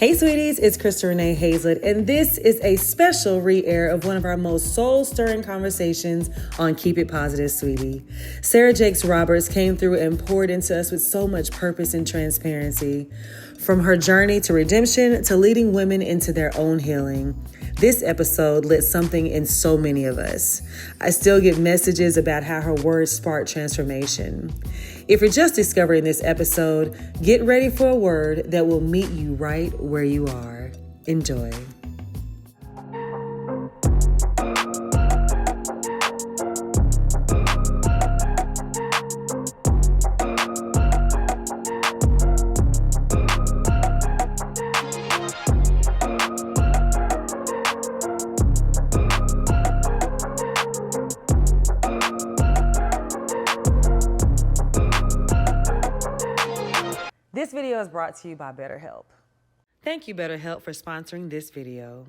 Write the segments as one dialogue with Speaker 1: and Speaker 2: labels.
Speaker 1: Hey sweeties, it's Krista Renee Hazlett, and this is a special re-air of one of our most soul-stirring conversations on Keep It Positive, Sweetie. Sarah Jakes Roberts came through and poured into us with so much purpose and transparency. From her journey to redemption to leading women into their own healing. This episode lit something in so many of us. I still get messages about how her words sparked transformation. If you're just discovering this episode, get ready for a word that will meet you right where you are. Enjoy. This video is brought to you by BetterHelp. Thank you, BetterHelp, for sponsoring this video.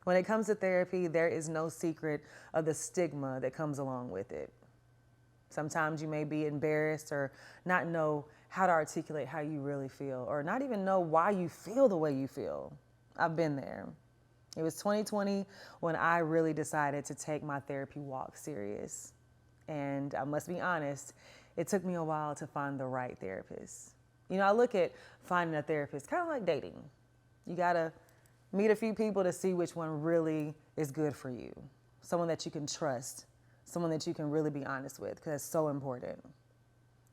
Speaker 1: When it comes to therapy, there is no secret of the stigma that comes along with it. Sometimes you may be embarrassed or not know how to articulate how you really feel, or not even know why you feel the way you feel. I've been there. It was 2020 when I really decided to take my therapy walk serious. And I must be honest, it took me a while to find the right therapist. You know, I look at finding a therapist kind of like dating. You gotta meet a few people to see which one really is good for you. Someone that you can trust, someone that you can really be honest with, because it's so important.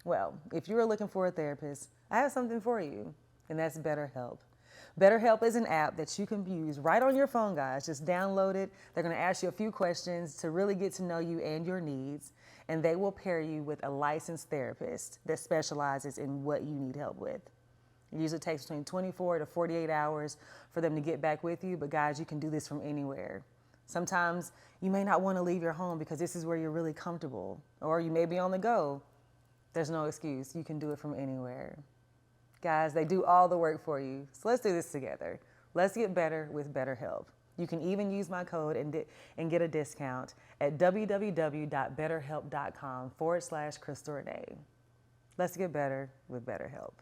Speaker 1: Well, if you're looking for a therapist, I have something for you, and that's BetterHelp. BetterHelp is an app that you can use right on your phone, guys. Just download it. They're gonna ask you a few questions to really get to know you and your needs. And they will pair you with a licensed therapist that specializes in what you need help with. It usually takes between 24 to 48 hours for them to get back with you, but guys, you can do this from anywhere. Sometimes you may not want to leave your home because this is where you're really comfortable, or you may be on the go. There's no excuse. You can do it from anywhere. Guys, they do all the work for you. So let's do this together. Let's get better with BetterHelp. You can even use my code and get a discount at www.betterhelp.com/Crystal Renee. Let's get better with BetterHelp.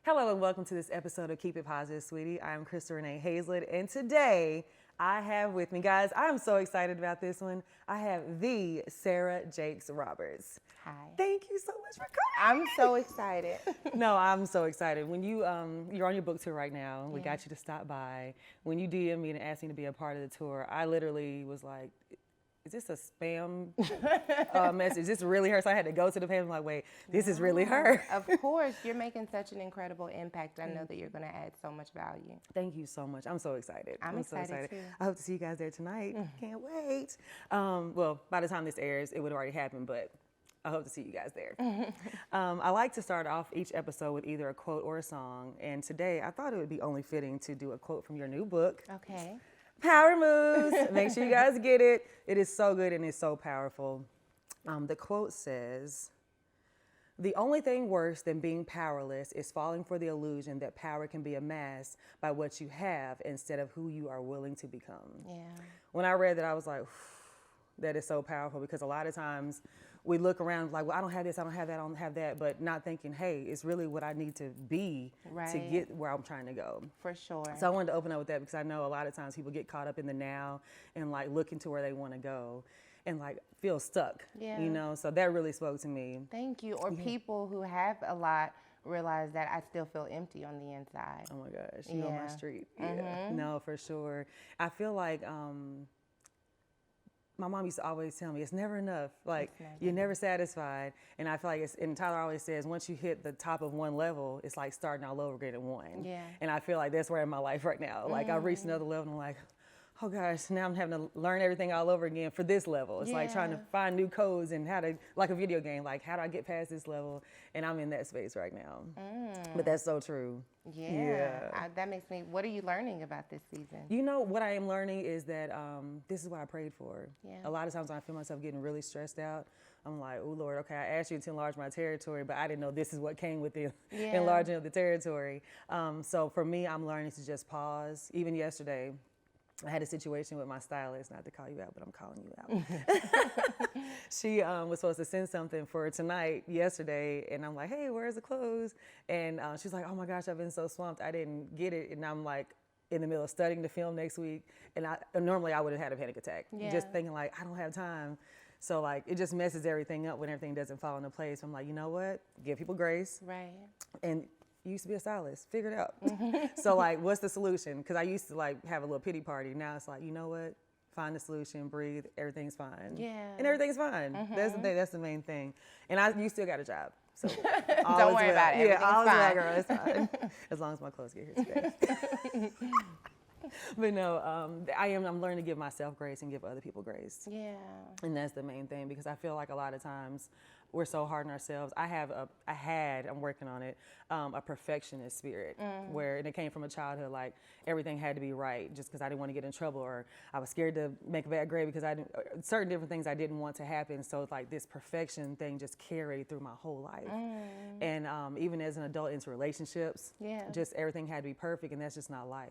Speaker 1: Hello and welcome to this episode of Keep It Positive, Sweetie. I'm Krista Renee Hazlett, and today I have with me, guys, I'm so excited about this one. I have the Sarah Jakes Roberts.
Speaker 2: Hi.
Speaker 1: Thank you so much for coming.
Speaker 2: I'm so excited.
Speaker 1: No, I'm so excited. When you're on your book tour right now, we got you to stop by. When you DM me and asked me to be a part of the tour, I literally was like, is this a spam message? Is this really her? So I had to go to the page and like, wait, this is really her.
Speaker 2: Of course, you're making such an incredible impact. I know that you're going to add so much value.
Speaker 1: Thank you so much. I'm so excited.
Speaker 2: I'm excited
Speaker 1: so excited
Speaker 2: too.
Speaker 1: I hope to see you guys there tonight. Can't wait. Well, by the time this airs, it would have already happened, but I hope to see you guys there. I like to start off each episode with either a quote or a song. And today I thought it would be only fitting to do a quote from your new book.
Speaker 2: Okay.
Speaker 1: Power Moves. Make sure you guys get it. It is so good and it's so powerful. The quote says, "The only thing worse than being powerless is falling for the illusion that power can be amassed by what you have instead of who you are willing to become."
Speaker 2: Yeah.
Speaker 1: When I read that, I was like, that is so powerful, because a lot of times we look around like, well, I don't have this, I don't have that, I don't have that, but not thinking, hey, it's really what I need to be to get where I'm trying to go.
Speaker 2: For sure.
Speaker 1: So I wanted to open up with that because I know a lot of times people get caught up in the now and like looking to where they want to go and like feel stuck, you know? So that really spoke to me.
Speaker 2: Thank you. Or people who have a lot realize that I still feel empty on the inside.
Speaker 1: Oh my gosh, you on my street. Yeah, no, for sure. I feel like, my mom used to always tell me, it's never enough. Like, you're never satisfied. And I feel like and Tyler always says, once you hit the top of one level, it's like starting all over again at one.
Speaker 2: Yeah.
Speaker 1: And I feel like that's where I'm in my life right now. Like, I've reached another level and I'm like, oh gosh, now I'm having to learn everything all over again for this level. It's like trying to find new codes and how to, like a video game, like how do I get past this level? And I'm in that space right now. But that's so true.
Speaker 2: That makes me, what are you learning about this season?
Speaker 1: You know, what I am learning is that this is what I prayed for.
Speaker 2: Yeah.
Speaker 1: A lot of times when I feel myself getting really stressed out, I'm like, oh Lord, okay, I asked you to enlarge my territory, but I didn't know this is what came with the enlarging of the territory. So for me, I'm learning to just pause. Even yesterday, I had a situation with my stylist, not to call you out, but I'm calling you out. She was supposed to send something for tonight, yesterday, and I'm like, hey, where's the clothes? And she's like, oh my gosh, I've been so swamped, I didn't get it. And I'm like in the middle of studying the film next week, and normally I would have had a panic attack, just thinking like, I don't have time. So like, it just messes everything up when everything doesn't fall into place. I'm like, you know what? Give people grace.
Speaker 2: Right.
Speaker 1: And you used to be a stylist, figure it out. So like, what's the solution? Because I used to like have a little pity party. Now it's like, you know what? Find the solution, breathe, everything's fine.
Speaker 2: Yeah.
Speaker 1: And everything's fine. That's the thing, that's the main thing. And you still got a job. So
Speaker 2: don't worry about it.
Speaker 1: Yeah, always
Speaker 2: fine.
Speaker 1: well, girl, it's fine. As long as my clothes get here today. But no, I'm learning to give myself grace and give other people grace.
Speaker 2: Yeah.
Speaker 1: And that's the main thing, because I feel like a lot of times we're so hard on ourselves. I'm working on it, a perfectionist spirit, and it came from a childhood, like everything had to be right just because I didn't want to get in trouble, or I was scared to make a bad grade because certain different things I didn't want to happen. So it's like this perfection thing just carried through my whole life. And even as an adult into relationships, just everything had to be perfect, and that's just not life.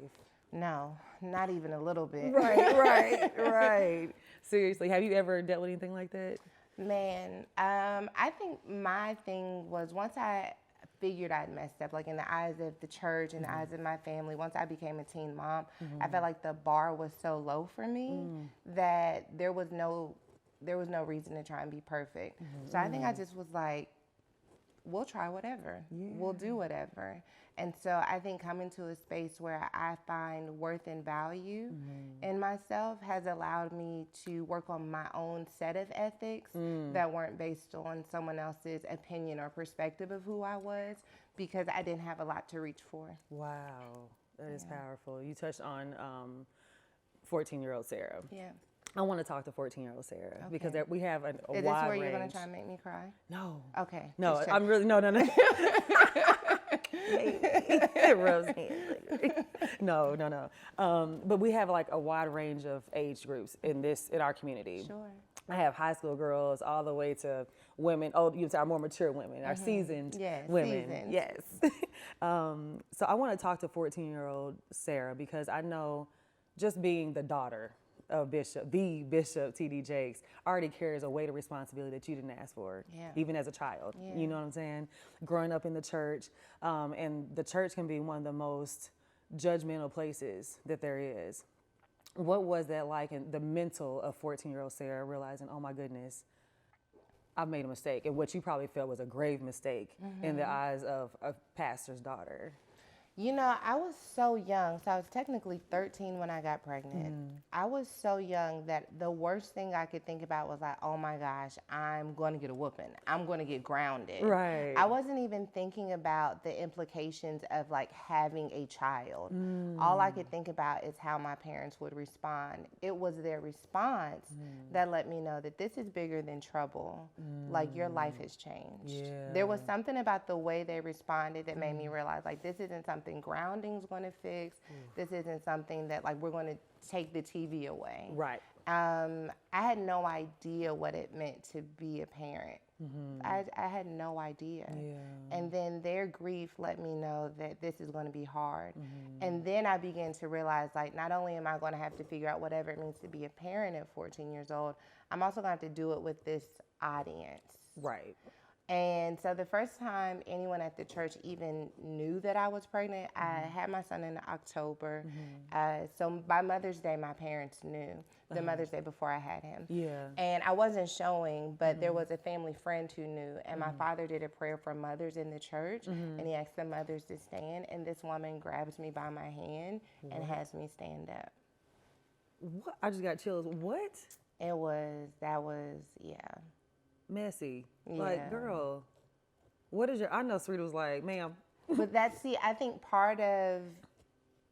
Speaker 2: No, not even a little bit.
Speaker 1: Right. Seriously, have you ever dealt with anything like that?
Speaker 2: Man, I think my thing was, once I figured I'd messed up, like in the eyes of the church and the eyes of my family, once I became a teen mom, I felt like the bar was so low for me that there was no reason to try and be perfect. So I think I just was like, we'll try whatever. We'll do whatever. And so I think coming to a space where I find worth and value in myself has allowed me to work on my own set of ethics that weren't based on someone else's opinion or perspective of who I was, because I didn't have a lot to reach for.
Speaker 1: Wow, that is powerful. You touched on 14-year-old Sarah.
Speaker 2: Yeah.
Speaker 1: I want to talk to 14-year-old Sarah because we have a
Speaker 2: Is
Speaker 1: wide range.
Speaker 2: this where you're going to try and make me cry?
Speaker 1: No.
Speaker 2: Okay.
Speaker 1: No, I'm really, no. It rubs hands. No. But we have like a wide range of age groups in our community.
Speaker 2: Sure.
Speaker 1: I have high school girls all the way to women, our more mature women, our seasoned women.
Speaker 2: Seasoned.
Speaker 1: Yes. So I want to talk to 14-year-old Sarah, because I know just being the daughter of Bishop T.D. Jakes already carries a weight of responsibility that you didn't ask for, even as a child. You know what I'm saying? Growing up in the church, and the church can be one of the most judgmental places that there is. What was that like in the mental of 14-year-old Sarah, realizing, oh my goodness, I've made a mistake, and what you probably felt was a grave mistake in the eyes of a pastor's daughter?
Speaker 2: You know, I was so young, so I was technically 13 when I got pregnant. I was so young that the worst thing I could think about was like, oh my gosh, I'm going to get a whooping. I'm going to get grounded.
Speaker 1: Right.
Speaker 2: I wasn't even thinking about the implications of like having a child. All I could think about is how my parents would respond. It was their response that let me know that this is bigger than trouble. Like, your life has changed.
Speaker 1: Yeah.
Speaker 2: There was something about the way they responded that made me realize, like, this isn't something grounding's going to fix. This isn't something that, like, we're going to take the TV away.
Speaker 1: Right.
Speaker 2: I had no idea what it meant to be a parent. I had no idea. And then their grief let me know that this is going to be hard. And then I began to realize, like, not only am I going to have to figure out whatever it means to be a parent at 14 years old, I'm also going to have to do it with this audience.
Speaker 1: Right.
Speaker 2: And so the first time anyone at the church even knew that I was pregnant, I had my son in October. So by Mother's Day, my parents knew, the Mother's Day before I had him.
Speaker 1: Yeah.
Speaker 2: And I wasn't showing, but there was a family friend who knew. And my father did a prayer for mothers in the church, and he asked the mothers to stand. And this woman grabs me by my hand and has me stand up.
Speaker 1: What? I just got chills. What?
Speaker 2: That was,
Speaker 1: Messy.
Speaker 2: Yeah.
Speaker 1: Like, girl, what is I know Sarita was like, ma'am.
Speaker 2: But I think part of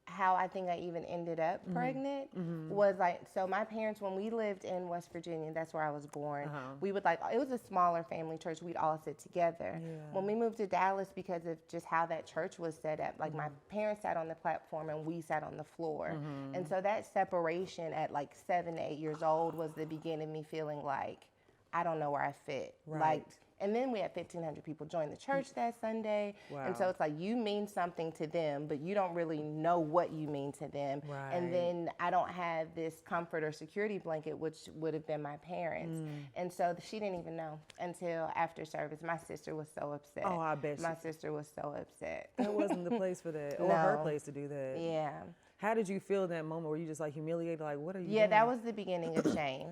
Speaker 2: how I think I even ended up pregnant was like, so my parents, when we lived in West Virginia, that's where I was born, we would it was a smaller family church, we'd all sit together. When we moved to Dallas, because of just how that church was set up, like my parents sat on the platform and we sat on the floor. And so that separation at like 7 to 8 years old was the beginning of me feeling like, I don't know where I fit.
Speaker 1: Right.
Speaker 2: Like, And then we had 1,500 people join the church that Sunday.
Speaker 1: Wow.
Speaker 2: And so it's like you mean something to them, but you don't really know what you mean to them.
Speaker 1: Right.
Speaker 2: And then I don't have this comfort or security blanket, which would have been my parents. And so she didn't even know until after service. My sister was so upset.
Speaker 1: Oh, I bet
Speaker 2: My sister was so upset.
Speaker 1: That wasn't the place for that, or
Speaker 2: No.
Speaker 1: her place to do that.
Speaker 2: Yeah.
Speaker 1: How did you feel in that moment? Were you just like humiliated? Like, what are you
Speaker 2: Yeah,
Speaker 1: doing?
Speaker 2: that was the beginning of shame.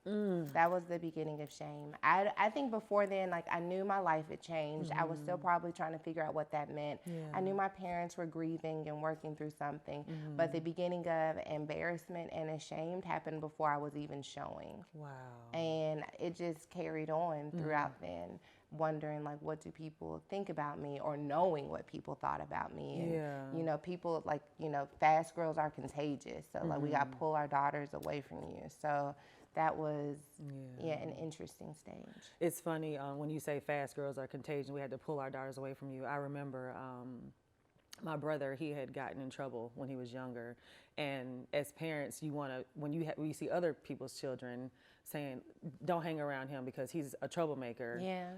Speaker 2: That was the beginning of shame. I think before then, like, I knew my life had changed. I was still probably trying to figure out what that meant.
Speaker 1: Yeah.
Speaker 2: I knew my parents were grieving and working through something, but the beginning of embarrassment and ashamed happened before I was even showing.
Speaker 1: Wow.
Speaker 2: And it just carried on throughout then, wondering, like, what do people think about me, or knowing what people thought about me. And,
Speaker 1: Yeah.
Speaker 2: you know, people, like, you know, fast girls are contagious. So, like, we got to pull our daughters away from you. So that was, an interesting stage.
Speaker 1: It's funny when you say fast girls are contagious, we had to pull our daughters away from you. I remember my brother, he had gotten in trouble when he was younger. And as parents, you want to, when you see other people's children saying, don't hang around him because he's a troublemaker.
Speaker 2: Yeah.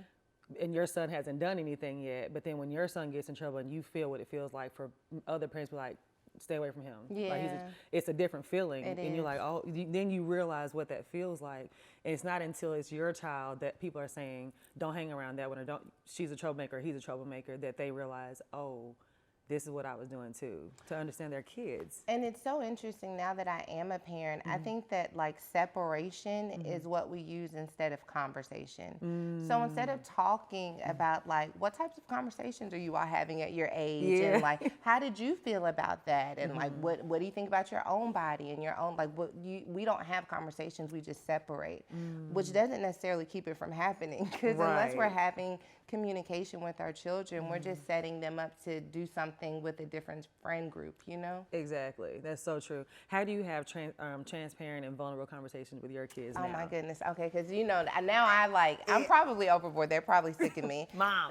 Speaker 1: And your son hasn't done anything yet, but then when your son gets in trouble and you feel what it feels like for other parents to be like, stay away from him.
Speaker 2: Yeah.
Speaker 1: Like it's a different feeling.
Speaker 2: It
Speaker 1: and
Speaker 2: is.
Speaker 1: you're like, oh, then you realize what that feels like. And it's not until it's your child that people are saying, don't hang around that one, or she's a troublemaker, he's a troublemaker, that they realize, oh, this is what I was doing too, to understand their kids.
Speaker 2: And it's so interesting now that I am a parent. I think that, like, separation is what we use instead of conversation. So instead of talking about, like, what types of conversations are you all having at your age, and, like, how did you feel about that, and like, what do you think about your own body and your own, like, we don't have conversations, we just separate, which doesn't necessarily keep it from happening, because unless we're having communication with our children, we're just setting them up to do something with a different friend group, you know?
Speaker 1: Exactly. That's so true. How do you have transparent and vulnerable conversations with your kids now?
Speaker 2: Oh my goodness. Okay, because, you know, now I'm probably overboard. They're probably sick of me.
Speaker 1: Mom.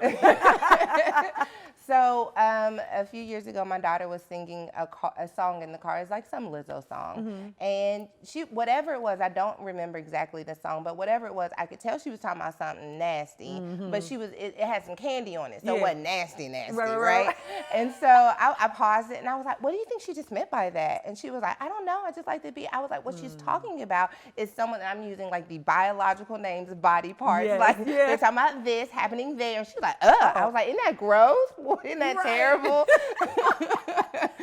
Speaker 2: So a few years ago, my daughter was singing a song in the car. It's like some Lizzo song. And whatever it was, I don't remember exactly the song, but whatever it was, I could tell she was talking about something nasty, but it had some candy on it, so it wasn't nasty, right? And so I paused it, and I was like, what do you think she just meant by that? And she was like, I don't know, I just like to be, I was like, what she's talking about is someone that I'm using, like, the biological names, body parts, they're talking about this happening there. And she was like, I was like, isn't that gross? Isn't that terrible?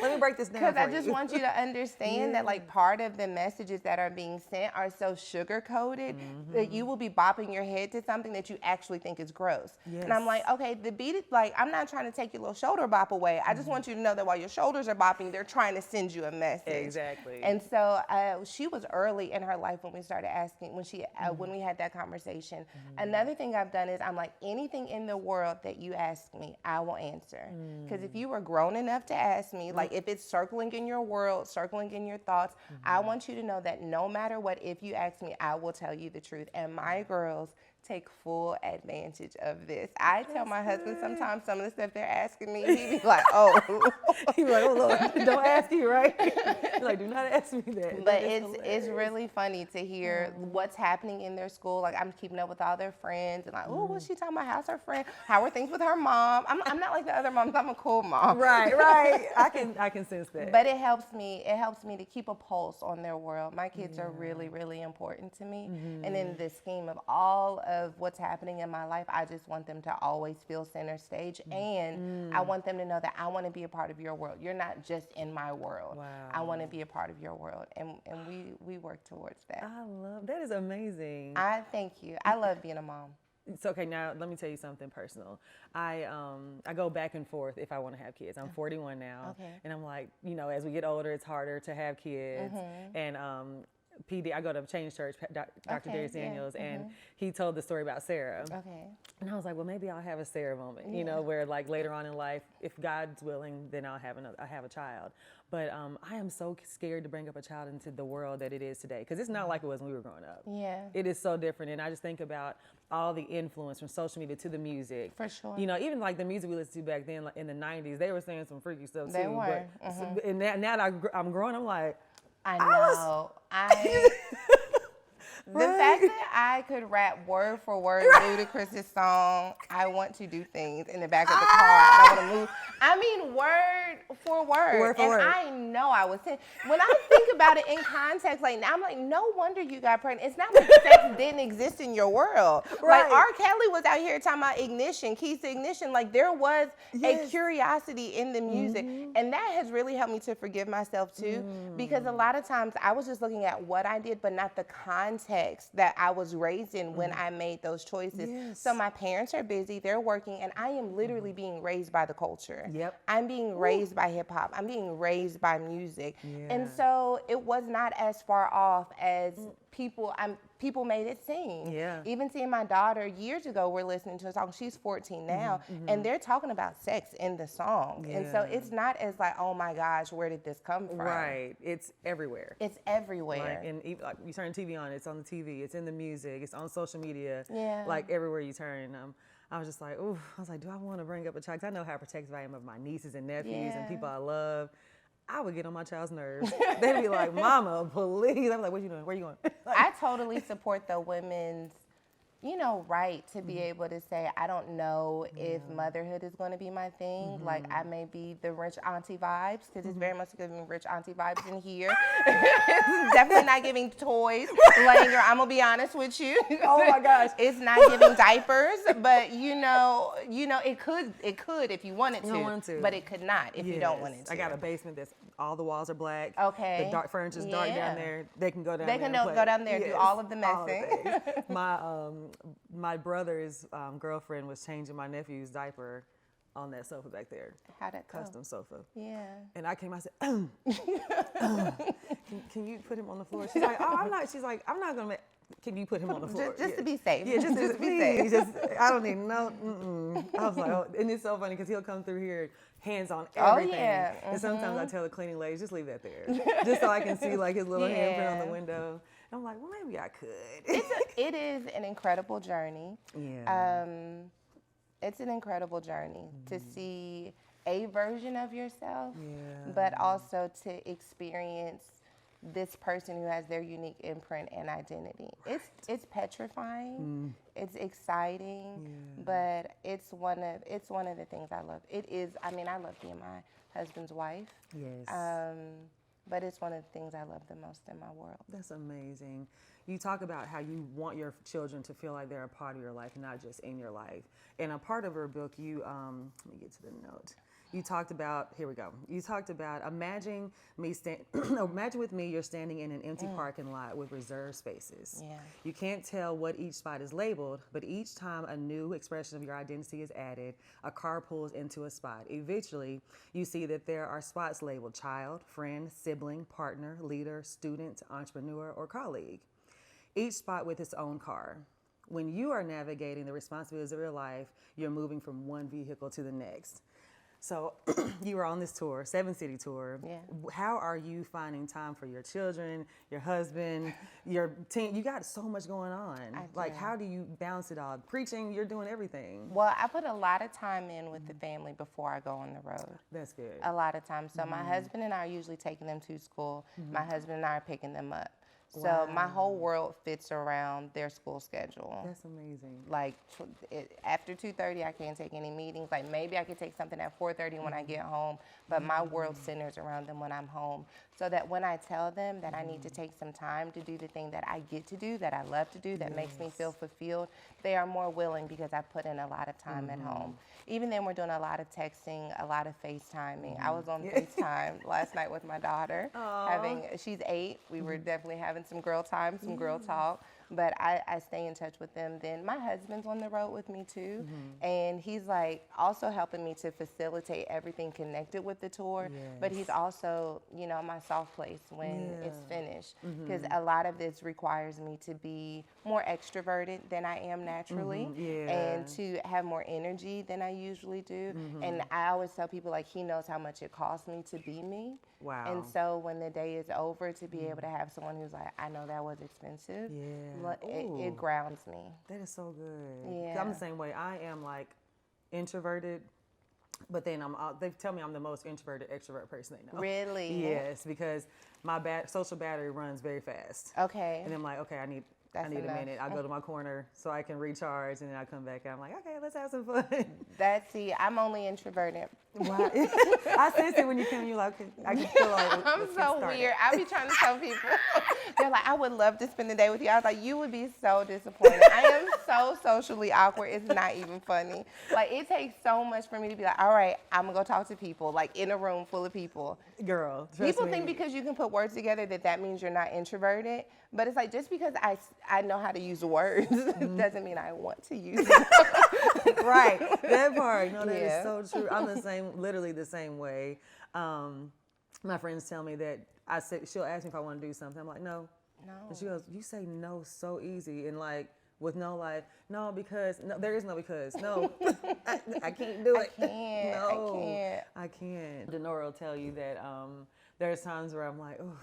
Speaker 1: Let me break this down.
Speaker 2: Because I just want you to understand that, like, part of the messages that are being sent are so sugar-coated that you will be bopping your head to something that you actually think is gross. And I'm like, okay, the beat, like, I'm not trying to take your little shoulder bop away. I just want you to know that while your shoulders are bopping, they're trying to send you a message.
Speaker 1: Exactly.
Speaker 2: And so she was early in her life when we started asking, when we had that conversation. Another thing I've done is I'm like, anything in the world that you ask me, I will answer. Because if you were grown enough to ask me, like, if it's circling in your world, circling in your thoughts, I want you to know that no matter what, if you ask me, I will tell you the truth. And my girls take full advantage of this. I tell my husband sometimes some of the stuff they're asking me, he be like, oh.
Speaker 1: He be like, oh, look, don't ask you, right? Like, do not ask me that.
Speaker 2: But it's really funny to hear what's happening in their school. Like, I'm keeping up with all their friends, and like, oh, what's she talking about? How's her friend? How are things with her mom? I'm not like the other moms. I'm a cool mom.
Speaker 1: Right. I can sense that.
Speaker 2: But it helps me to keep a pulse on their world. My kids are really, really important to me. And in the scheme of all of what's happening in my life, I just want them to always feel center stage. And I want them to know that I want to be a part of your world. You're not just in my world.
Speaker 1: Wow.
Speaker 2: I want to be a part of your world. And we work towards that.
Speaker 1: I love that. Is amazing.
Speaker 2: I thank you. I love being a mom.
Speaker 1: It's okay. Now let me tell you something personal. I go back and forth if I want to have kids. I'm 41 now, and I'm like, you know, as we get older, it's harder to have kids. And PD, I go to Change Church, Dr. Darius Daniels, and he told the story about Sarah. And I was like, well, maybe I'll have a Sarah moment, you know, where, like, later on in life, if God's willing, then I'll have a child. But I am so scared to bring up a child into the world that it is today, because it's not like it was when we were growing up.
Speaker 2: Yeah.
Speaker 1: It is so different, and I just think about all the influence from social media to the music.
Speaker 2: For sure.
Speaker 1: You know, even like the music we listened to back then, like in the 90s, they were saying some freaky stuff too.
Speaker 2: They were.
Speaker 1: But, and now that I'm growing, I'm like,
Speaker 2: I know. The fact that I could rap word for word Ludacris's song, I want to do things in the back of the car. I don't want to move. I mean, word for word.
Speaker 1: Word for word.
Speaker 2: I know I was saying, when I think about it in context, like now I'm like, no wonder you got pregnant. It's not like sex didn't exist in your world.
Speaker 1: Right.
Speaker 2: Like R. Kelly was out here talking about ignition, keys to ignition. Like there was a curiosity in the music. And that has really helped me to forgive myself too. Because a lot of times I was just looking at what I did, but not the context that I was raised in when I made those choices.
Speaker 1: Yes.
Speaker 2: So my parents are busy, they're working, and I am literally being raised by the culture.
Speaker 1: Yep.
Speaker 2: I'm being raised by hip hop. I'm being raised by music. And so it was not as far off as people made it seem.
Speaker 1: Yeah.
Speaker 2: Even seeing my daughter years ago, we're listening to a song, she's 14 now, and they're talking about sex in the song. And so it's not as like, oh my gosh, where did this come from?
Speaker 1: Right. It's everywhere.
Speaker 2: It's everywhere.
Speaker 1: Like, and even, like, you turn the TV on, it's on the TV, it's in the music, it's on social media.
Speaker 2: Yeah.
Speaker 1: Like everywhere you turn. I was just like, ooh, I was like, do I want to bring up a child? 'Cause I know how protective I am of my nieces and nephews and people I love. I would get on my child's nerves. They'd be like, Mama, please. I'm like, what you doing? Where you going?
Speaker 2: I totally support the women's, right to be able to say, I don't know if motherhood is going to be my thing. Like, I may be the rich auntie vibes, because it's very much giving rich auntie vibes in here. It's definitely not giving toys, laying your, I'm going to be honest with you.
Speaker 1: Oh my gosh.
Speaker 2: It's not giving diapers, but it could if you wanted to, but it could not if you don't want it to.
Speaker 1: I got a basement that's all the walls are black.
Speaker 2: Okay.
Speaker 1: The dark furniture's dark down there. They can go down
Speaker 2: there.
Speaker 1: They can
Speaker 2: go down there and do all of the messing.
Speaker 1: My brother's girlfriend was changing my nephew's diaper on that sofa back there.
Speaker 2: How'd that go?
Speaker 1: Custom sofa.
Speaker 2: Yeah.
Speaker 1: And I came, I said, can you put him on the floor? She's like, oh, I'm not going to can you put him on the floor?
Speaker 2: Just to be safe.
Speaker 1: Yeah, just to be safe.
Speaker 2: safe.
Speaker 1: I don't need no, I was like, oh, and it's so funny because he'll come through here, hands on everything.
Speaker 2: Oh, yeah.
Speaker 1: And sometimes I tell the cleaning ladies, just leave that there. Just so I can see like his little handprint on the window. And I'm like, well, maybe I could.
Speaker 2: It is an incredible journey.
Speaker 1: Yeah.
Speaker 2: It's an incredible journey to see a version of yourself, but also to experience this person who has their unique imprint and identity. It's petrifying, it's exciting, but it's one of the things I love. I love being my husband's wife.
Speaker 1: Yes.
Speaker 2: But it's one of the things I love the most in my world.
Speaker 1: That's amazing. You talk about how you want your children to feel like they're a part of your life, not just in your life. And a part of her book, let me get to the note. You talked about, here we go. You talked about imagine with me you're standing in an empty parking lot with reserved spaces.
Speaker 2: Yeah.
Speaker 1: You can't tell what each spot is labeled, but each time a new expression of your identity is added, a car pulls into a spot. Eventually, you see that there are spots labeled child, friend, sibling, partner, leader, student, entrepreneur, or colleague. Each spot with its own car. When you are navigating the responsibilities of your life, you're moving from one vehicle to the next. So you were on this tour, 7-city tour.
Speaker 2: Yeah.
Speaker 1: How are you finding time for your children, your husband, your team? You got so much going on. Like, how do you balance it all? Preaching, you're doing everything.
Speaker 2: Well, I put a lot of time in with the family before I go on the road.
Speaker 1: That's good.
Speaker 2: A lot of time. So my husband and I are usually taking them to school. My husband and I are picking them up. So my whole world fits around their school schedule.
Speaker 1: That's amazing.
Speaker 2: Like after 2:30, I can't take any meetings. Like maybe I could take something at 4:30 when I get home, but my world centers around them when I'm home. So that when I tell them that I need to take some time to do the thing that I get to do, that I love to do, that makes me feel fulfilled, they are more willing because I put in a lot of time at home. Even then, we're doing a lot of texting, a lot of FaceTiming. I was on FaceTime last night with my daughter. She's 8. We were definitely having some girl time, some girl talk. But I stay in touch with them. Then my husband's on the road with me too. And he's like also helping me to facilitate everything connected with the tour. But he's also, my soft place when it's finished. Because a lot of this requires me to be more extroverted than I am naturally. And to have more energy than I usually do. And I always tell people like he knows how much it costs me to be me.
Speaker 1: Wow.
Speaker 2: And so when the day is over, to be able to have someone who's like, I know that was expensive. It grounds me.
Speaker 1: That is so good.
Speaker 2: Yeah.
Speaker 1: I'm the same way. I am like introverted, but then they tell me I'm the most introverted extrovert person they know.
Speaker 2: Really?
Speaker 1: Yes, because my social battery runs very fast.
Speaker 2: Okay.
Speaker 1: And I'm like, okay, I need
Speaker 2: That's
Speaker 1: I need
Speaker 2: enough.
Speaker 1: a minute. I go to my corner so I can recharge, and then I come back and I'm like, okay, let's have some fun.
Speaker 2: I'm only introverted.
Speaker 1: Wow. I sense it when you come. You like, I can feel like
Speaker 2: I'm
Speaker 1: let's get
Speaker 2: so
Speaker 1: started.
Speaker 2: weird. I be trying to tell people. They're like, I would love to spend the day with you. I was like, you would be so disappointed. I am so socially awkward. It's not even funny. Like, it takes so much for me to be like, all right, I'm gonna go talk to people, like in a room full of people.
Speaker 1: Girl, trust
Speaker 2: People
Speaker 1: me.
Speaker 2: think because you can put words together that means you're not introverted. But it's like, just because I know how to use words doesn't mean I want to use them.
Speaker 1: Right, that part. No, that is
Speaker 2: Yeah.
Speaker 1: so true. I'm the same, literally the same way. My friends tell me that she'll ask me if I want to do something. I'm like, no.
Speaker 2: No.
Speaker 1: And she goes, you say no so easy, and like with no, like, no, because no, there is no because no. I can't do it.
Speaker 2: I can't.
Speaker 1: No,
Speaker 2: I can't.
Speaker 1: I can't. Denora will tell you that there's times where I'm like, oh.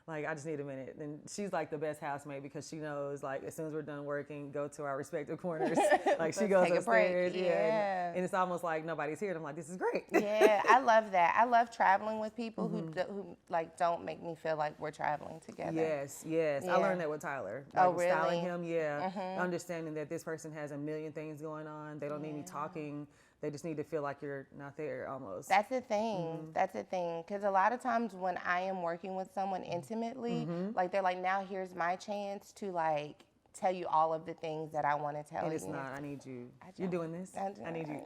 Speaker 1: Like, I just need a minute. And she's like the best housemate because she knows, like, as soon as we're done working, go to our respective corners. Like, she goes
Speaker 2: take a
Speaker 1: upstairs.
Speaker 2: break.
Speaker 1: Yeah.
Speaker 2: Yeah.
Speaker 1: And it's almost like nobody's here. And I'm like, this is great.
Speaker 2: Yeah, I love that. I love traveling with people who like don't make me feel like we're traveling together.
Speaker 1: Yes, yes. I
Speaker 2: Yeah.
Speaker 1: learned that with Tyler.
Speaker 2: Oh,
Speaker 1: Like, styling
Speaker 2: really?
Speaker 1: him, yeah. Understanding that this person has a million things going on. They don't need me talking. They just need to feel like you're not there almost.
Speaker 2: That's the thing. That's the thing. Because a lot of times when I am working with someone intimately, like they're like, now here's my chance to like tell you all of the things that I want to tell you.
Speaker 1: And it's not, I need you. You're doing this? I need you.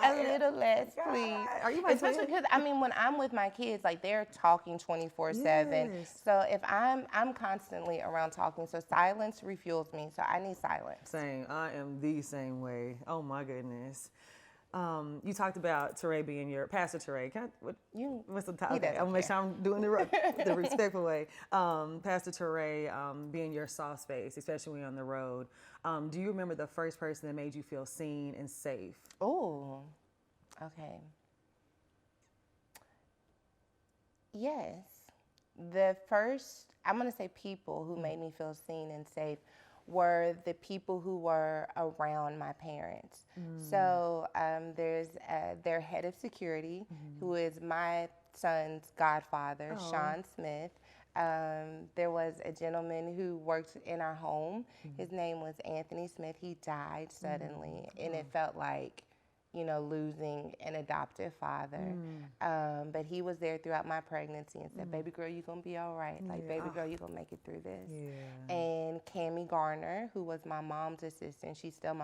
Speaker 2: A little less, please.
Speaker 1: Are you my
Speaker 2: Especially
Speaker 1: twin?
Speaker 2: because I mean, when I'm with my kids, like they're talking 24/7.
Speaker 1: Yes.
Speaker 2: So if I'm constantly around talking, so silence refuels me. So I need silence.
Speaker 1: Same. I am the same way. Oh my goodness. You talked about Teray being your Pastor Teray. What's the title?
Speaker 2: He doesn't
Speaker 1: I'm gonna make sure
Speaker 2: care.
Speaker 1: I'm doing the respectful way. Pastor Teray being your soft space, especially when you're on the road. Do you remember the first person that made you feel seen and safe?
Speaker 2: Oh, okay. Yes. The first, I'm going to say people who made me feel seen and safe were the people who were around my parents. So there's their head of security, who is my son's godfather, Sean Smith. There was a gentleman who worked in our home. His name was Anthony Smith. He died suddenly, and it felt like, you know, losing an adoptive father. But he was there throughout my pregnancy and said, baby girl, you're going to be all right. Like, baby girl, you're going to make it through this.
Speaker 1: Yeah.
Speaker 2: And Cammie Garner, who was my mom's assistant, she's still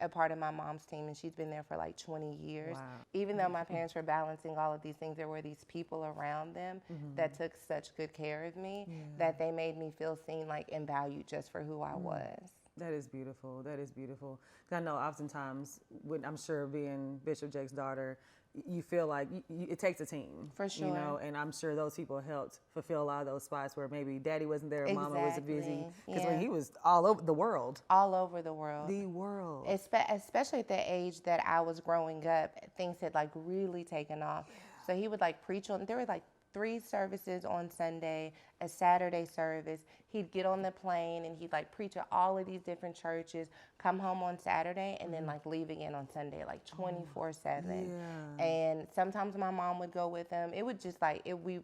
Speaker 2: a part of my mom's team, and she's been there for like 20 years.
Speaker 1: Wow.
Speaker 2: Even though my parents were balancing all of these things, there were these people around them that took such good care of me that they made me feel seen, like, and valued just for who I was.
Speaker 1: That is beautiful. That is beautiful. 'Cause I know oftentimes, when I'm sure being Bishop Jake's daughter, you feel like it takes a team.
Speaker 2: For sure.
Speaker 1: You know, and I'm sure those people helped fulfill a lot of those spots where maybe daddy wasn't there, or mama was busy.
Speaker 2: Exactly.
Speaker 1: Because
Speaker 2: Yeah.
Speaker 1: when he was all over the world.
Speaker 2: All over the world.
Speaker 1: The world.
Speaker 2: Especially at the age that I was growing up, things had like really taken off. So he would like preach on, there were like 3 services on Sunday, a Saturday service. He'd get on the plane and he'd like preach at all of these different churches, come home on Saturday, and then like leave again on Sunday, like 24/7.
Speaker 1: Yeah.
Speaker 2: And sometimes my mom would go with him. It would just like, we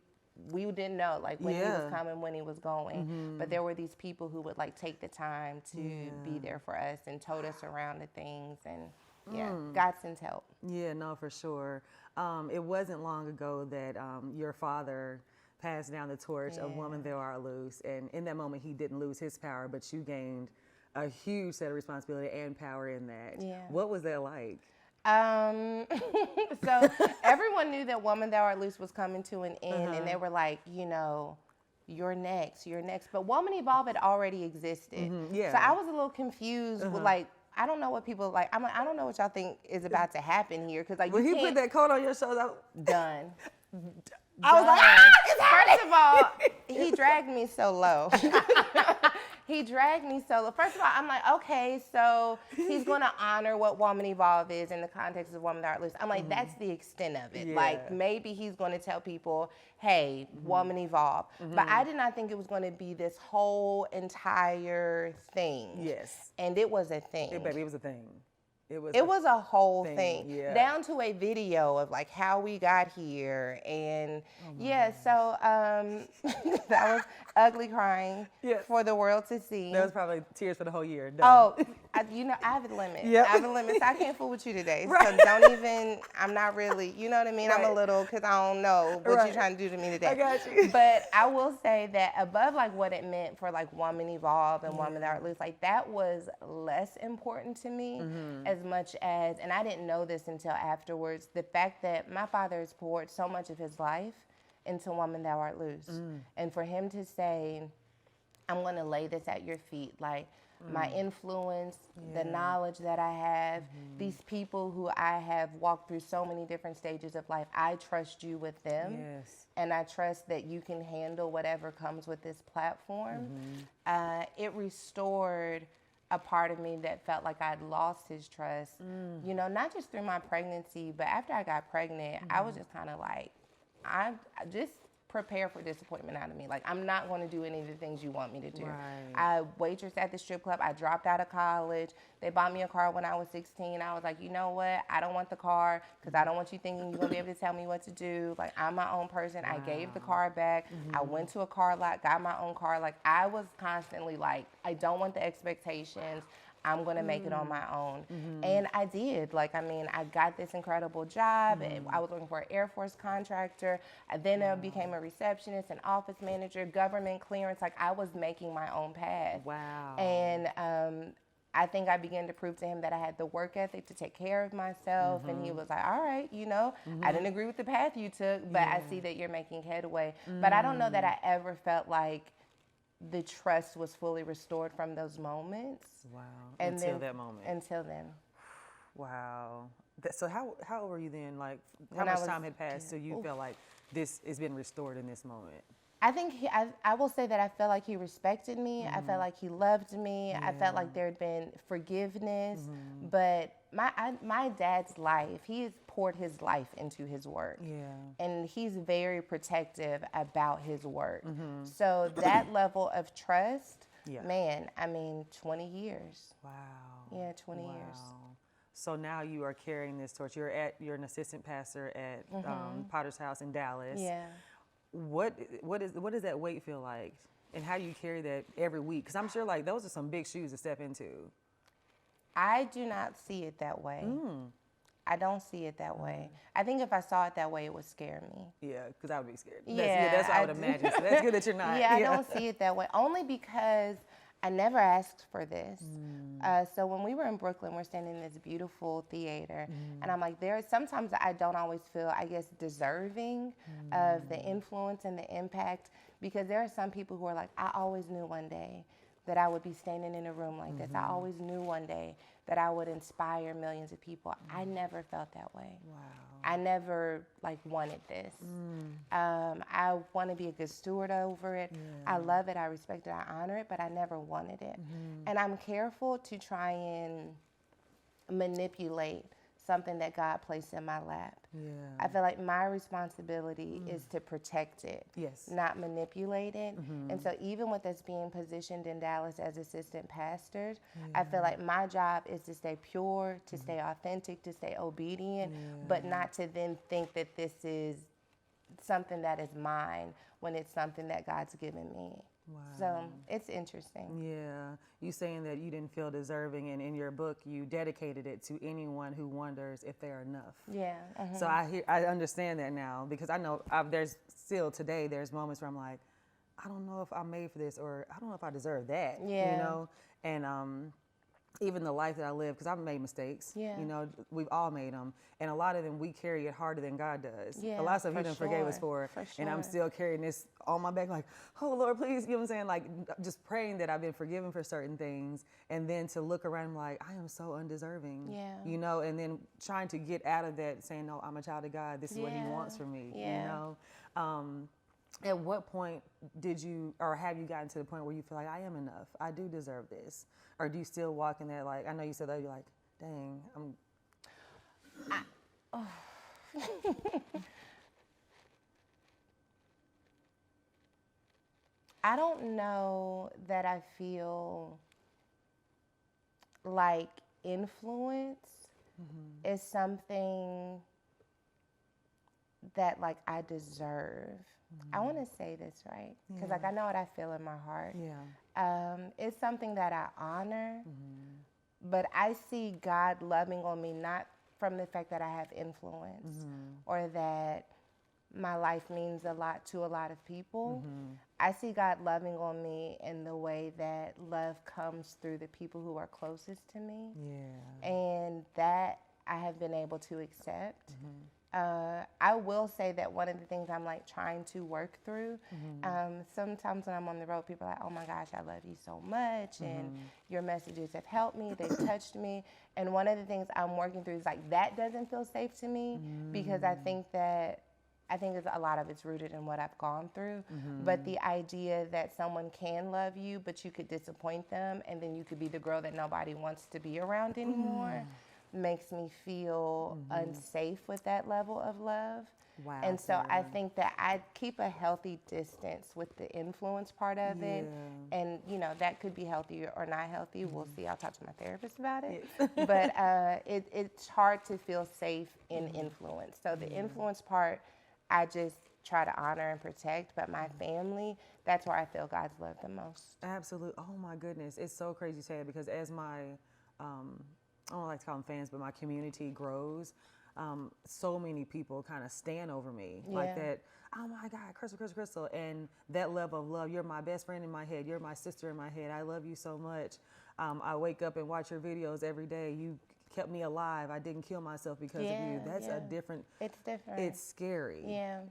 Speaker 2: didn't know like when he was coming, when he was going. But there were these people who would like take the time to be there for us and tote us around to things, and God sends help.
Speaker 1: Yeah, no, for sure. It wasn't long ago that your father passed down the torch of Woman Thou Art Loose. And in that moment, he didn't lose his power, but you gained a huge set of responsibility and power in that.
Speaker 2: Yeah.
Speaker 1: What was that like?
Speaker 2: So everyone knew that Woman Thou Art Loose was coming to an end, and they were like, you know, you're next. But Woman Evolve had already existed.
Speaker 1: Yeah.
Speaker 2: So I was a little confused with like, I don't know what people like. I'm like, I don't know what y'all think is about to happen here, because like
Speaker 1: When
Speaker 2: you
Speaker 1: he
Speaker 2: can't.
Speaker 1: put that coat on your shoulders,
Speaker 2: Done.
Speaker 1: I was like, it's
Speaker 2: First of all, he dragged me so low. He dragged me so low. First of all, I'm like, okay, so he's going to honor what Woman Evolve is in the context of Woman Thou Art Loose. I'm like, that's the extent of it.
Speaker 1: Yeah.
Speaker 2: Like, maybe he's going to tell people, hey, Woman Evolve. But I did not think it was going to be this whole entire thing.
Speaker 1: Yes.
Speaker 2: And it was a thing.
Speaker 1: Baby, it was a thing.
Speaker 2: It was a whole thing,
Speaker 1: yeah.
Speaker 2: down to a video of like how we got here, and so that was ugly crying for the world to see.
Speaker 1: That was probably tears for the whole year. Done.
Speaker 2: Oh, I have a limit. I have a limit, so I can't fool with you today. So don't even. I'm not really. You know what I mean? I'm a little because I don't know what you're trying to do to me today.
Speaker 1: I got you.
Speaker 2: But I will say that above like what it meant for like Woman Evolve and Woman That Are Loose, like that was less important to me as much as, and I didn't know this until afterwards, the fact that my father has poured so much of his life into Woman Thou Art Loose. And for him to say, I'm going to lay this at your feet, like my influence, the knowledge that I have, these people who I have walked through so many different stages of life, I trust you with them.
Speaker 1: Yes.
Speaker 2: And I trust that you can handle whatever comes with this platform. It restored a part of me that felt like I'd lost his trust, you know, not just through my pregnancy, but after I got pregnant, I was just kind of like, I just prepare for disappointment out of me. Like, I'm not going to do any of the things you want me to do. I waitressed at the strip club. I dropped out of college. They bought me a car when I was 16. I was like, you know what? I don't want the car because I don't want you thinking you're going to be able to tell me what to do. Like, I'm my own person. I gave the car back. I went to a car lot, got my own car. Like, I was constantly like, I don't want the expectations. I'm going to make it on my own. And I did. Like, I mean, I got this incredible job. I was working for an Air Force contractor. I then became a receptionist, an office manager, government clearance. Like, I was making my own path.
Speaker 1: Wow.
Speaker 2: And I think I began to prove to him that I had the work ethic to take care of myself. And he was like, all right, you know, I didn't agree with the path you took, but I see that you're making headway. But I don't know that I ever felt like the trust was fully restored from those moments.
Speaker 1: Wow.
Speaker 2: And
Speaker 1: until that moment.
Speaker 2: Until then.
Speaker 1: Wow. So how old were you then? Like, how much time had passed till you felt like this has been restored in this moment?
Speaker 2: I think I will say that I felt like he respected me. I felt like he loved me. I felt like there had been forgiveness. But my dad's life, he has poured his life into his work. And he's very protective about his work. So that level of trust, man, I mean, 20 years.
Speaker 1: Wow.
Speaker 2: Yeah, 20 years.
Speaker 1: So now you are carrying this torch. You're an assistant pastor at Potter's House in Dallas.
Speaker 2: Yeah.
Speaker 1: What does that weight feel like, and how do you carry that every week? Because I'm sure like those are some big shoes to step into.
Speaker 2: I do not see it that way. I don't see it that way. I think if I saw it that way, it would scare me.
Speaker 1: Yeah, because I would be scared.
Speaker 2: Yeah,
Speaker 1: that's what I would imagine. So that's good that you're not.
Speaker 2: I don't see it that way. Only because I never asked for this. So when we were in Brooklyn, we're standing in this beautiful theater, and I'm like, sometimes I don't always feel, I guess, deserving of the influence and the impact, because there are some people who are like, I always knew one day that I would be standing in a room like this. I always knew one day that I would inspire millions of people. I never felt that way.
Speaker 1: Wow.
Speaker 2: I never like wanted this. I want to be a good steward over it. I love it. I respect it. I honor it, but I never wanted it. And I'm careful to try and manipulate something that God placed in my lap. I feel like my responsibility is to protect it, not manipulate it. And so even with us being positioned in Dallas as assistant pastors, I feel like my job is to stay pure, to stay authentic, to stay obedient, but not to then think that this is something that is mine when it's something that God's given me.
Speaker 1: Wow.
Speaker 2: So it's interesting.
Speaker 1: Yeah. You saying that you didn't feel deserving, and in your book you dedicated it to anyone who wonders if they're enough.
Speaker 2: Yeah.
Speaker 1: So I understand that now, because I know there's moments where I'm like, I don't know if I'm made for this, or I don't know if I deserve that.
Speaker 2: Yeah.
Speaker 1: You know, and even the life that I live, because I've made mistakes.
Speaker 2: Yeah.
Speaker 1: You know, we've all made them, and a lot of them we carry it harder than God does.
Speaker 2: Yeah,
Speaker 1: a lot of stuff He done forgave us
Speaker 2: for
Speaker 1: and I'm still carrying this on my back, like, oh Lord, please. You know what I'm saying? Like, just praying that I've been forgiven for certain things, and then to look around like I am so undeserving.
Speaker 2: Yeah.
Speaker 1: You know, and then trying to get out of that, saying, no, I'm a child of God. This is what He wants from me.
Speaker 2: Yeah.
Speaker 1: You know. At what point did you, or have you gotten to the point where you feel like I am enough? I do deserve this. Or do you still walk in that, like, I know you said that, you're like, dang,
Speaker 2: I don't know that I feel like influence is something that like I deserve. I want to say this right because like I know what I feel in my heart. It's something that I honor, but I see God loving on me not from the fact that I have influence or that my life means a lot to a lot of people. I see God loving on me in the way that love comes through the people who are closest to me. And that I have been able to accept. I will say that one of the things I'm like trying to work through, sometimes when I'm on the road, people are like, oh my gosh, I love you so much. And your messages have helped me. They've touched me. And one of the things I'm working through is like, that doesn't feel safe to me because I think it's a lot of it's rooted in what I've gone through. But the idea that someone can love you, but you could disappoint them, and then you could be the girl that nobody wants to be around anymore, makes me feel unsafe with that level of love.
Speaker 1: Wow.
Speaker 2: And so I think that I keep a healthy distance with the influence part of it. And, you know, that could be healthy or not healthy. We'll see. I'll talk to my therapist about it. But it's hard to feel safe in influence. So the influence part, I just try to honor and protect. But my family, that's where I feel God's love the most.
Speaker 1: Absolutely. Oh, my goodness. It's so crazy to say it because as my, I don't like to call them fans, but my community grows, so many people kind of stand over me like that. Oh my God, Crystal. And that level of love, you're my best friend in my head. You're my sister in my head. I love you so much. I wake up and watch your videos every day. You kept me alive. I didn't kill myself because of you. That's a different.
Speaker 2: It's different.
Speaker 1: It's scary.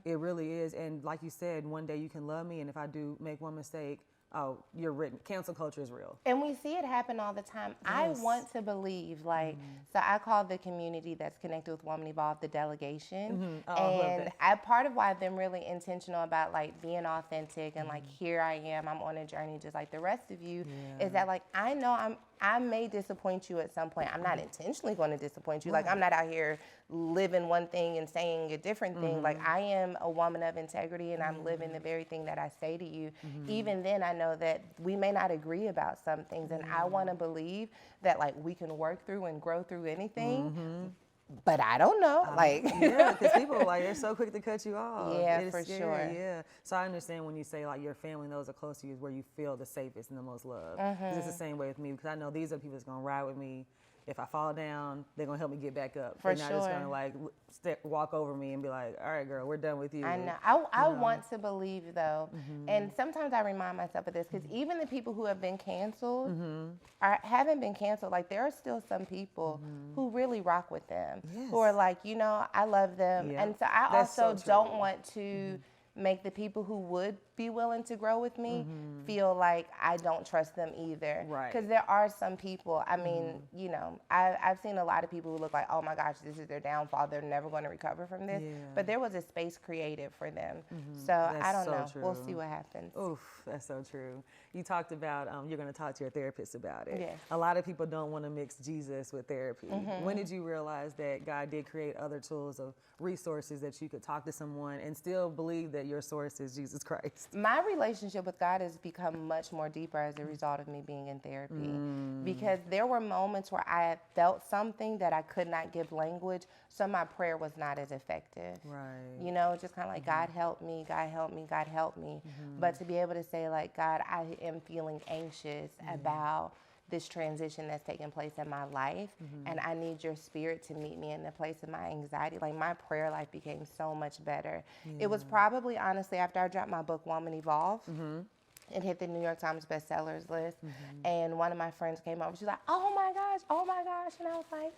Speaker 1: It really is. And like you said, one day you can love me. And if I do make one mistake, oh, you're written. Cancel culture is real.
Speaker 2: And we see it happen all the time. I want to believe, like, so I call the community that's connected with Woman Evolved the delegation. And part of why I've been really intentional about, like, being authentic and, like, here I am, I'm on a journey just like the rest of you, is that, like, I know I may disappoint you at some point. I'm not intentionally going to disappoint you. Like, I'm not out here living one thing and saying a different thing. Like, I am a woman of integrity and I'm living the very thing that I say to you. Even then, I know that we may not agree about some things. And I want to believe that, like, we can work through and grow through anything. But I don't know.
Speaker 1: Because people are like, they're so quick to cut you off.
Speaker 2: Yeah, for sure.
Speaker 1: Yeah. So I understand when you say, like, your family and those are close to you is where you feel the safest and the most love. 'Cause it's the same way with me because I know these are people that's going to ride with me. If I fall down, they're going to help me get back up. They're not just going to, like, walk over me and be like, all right, girl, we're done with you.
Speaker 2: I know. I want to believe, though. And sometimes I remind myself of this because even the people who have been canceled haven't been canceled. Like, there are still some people who really rock with them, who are like, you know, I love them. And so I also don't want to make the people who would be willing to grow with me feel like I don't trust them either. Because there are some people, I mean, you know, I've seen a lot of people who look like, oh my gosh, this is their downfall. They're never going to recover from this. But there was a space created for them. So I don't know. True. We'll see what happens.
Speaker 1: Oof, that's so true. You talked about you're going to talk to your therapist about it.
Speaker 2: Yes.
Speaker 1: A lot of people don't want to mix Jesus with therapy. When did you realize that God did create other tools of resources that you could talk to someone and still believe that your source is Jesus Christ?
Speaker 2: My relationship with God has become much more deeper as a result of me being in therapy because there were moments where I felt something that I could not give language, so my prayer was not as effective. You know, just kind of like, God help me, God help me, God help me. But to be able to say, like, God, I am feeling anxious about this transition that's taking place in my life, and I need your spirit to meet me in the place of my anxiety. Like, my prayer life became so much better. It was probably, honestly, after I dropped my book, Woman Evolve. It hit the New York Times bestsellers list, and one of my friends came over. She's like, oh my gosh, and I was like,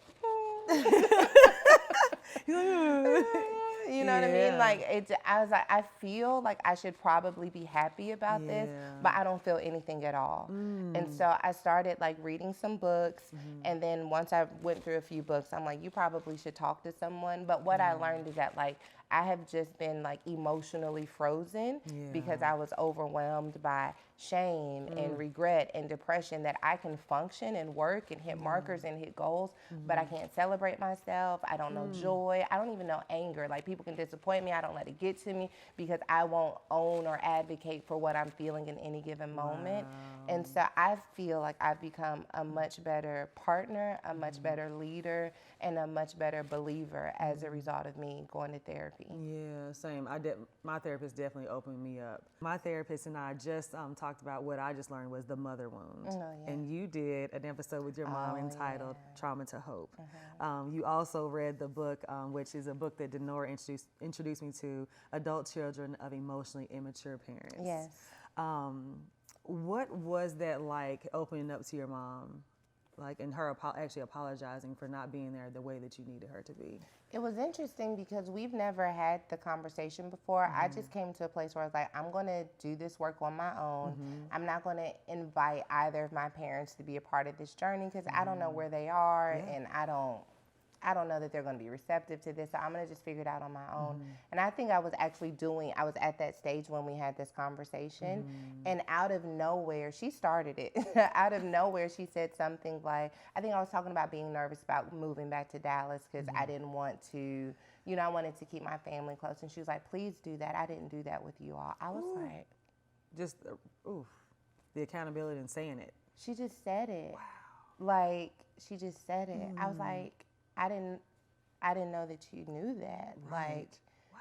Speaker 2: You know what I mean? Like, I was like, I feel like I should probably be happy about this, but I don't feel anything at all. And so I started, like, reading some books, and then once I went through a few books, I'm like, you probably should talk to someone. But what I learned is that, like, I have just been like emotionally frozen because I was overwhelmed by shame and regret and depression, that I can function and work and hit markers and hit goals, but I can't celebrate myself. I don't know joy. I don't even know anger. Like, people can disappoint me. I don't let it get to me because I won't own or advocate for what I'm feeling in any given moment. And so I feel like I've become a much better partner, a much better leader, and a much better believer as a result of me going to therapy.
Speaker 1: Yeah, same. My therapist definitely opened me up. My therapist and I just talked about what I just learned was the mother wound.
Speaker 2: Oh, yeah.
Speaker 1: And you did an episode with your mom entitled Trauma to Hope. You also read the book, which is a book that Denora introduced me to, Adult Children of Emotionally Immature Parents.
Speaker 2: Yes.
Speaker 1: What was that like, opening up to your mom? Like, and her actually apologizing for not being there the way that you needed her to be.
Speaker 2: It was interesting because we've never had the conversation before. I just came to a place where I was like, I'm going to do this work on my own. I'm not going to invite either of my parents to be a part of this journey because I don't know where they are, and I don't know that they're going to be receptive to this. So I'm going to just figure it out on my own. And I think I was at that stage when we had this conversation. And out of nowhere, she started it. Out of nowhere, she said something like, I think I was talking about being nervous about moving back to Dallas because I didn't want to, I wanted to keep my family close. And she was like, please do that. I didn't do that with you all. I was like.
Speaker 1: Just, the accountability and saying it.
Speaker 2: She just said it.
Speaker 1: Wow.
Speaker 2: Like, she just said it. I was like, I didn't know that you knew that.
Speaker 1: Right.
Speaker 2: Like, wow.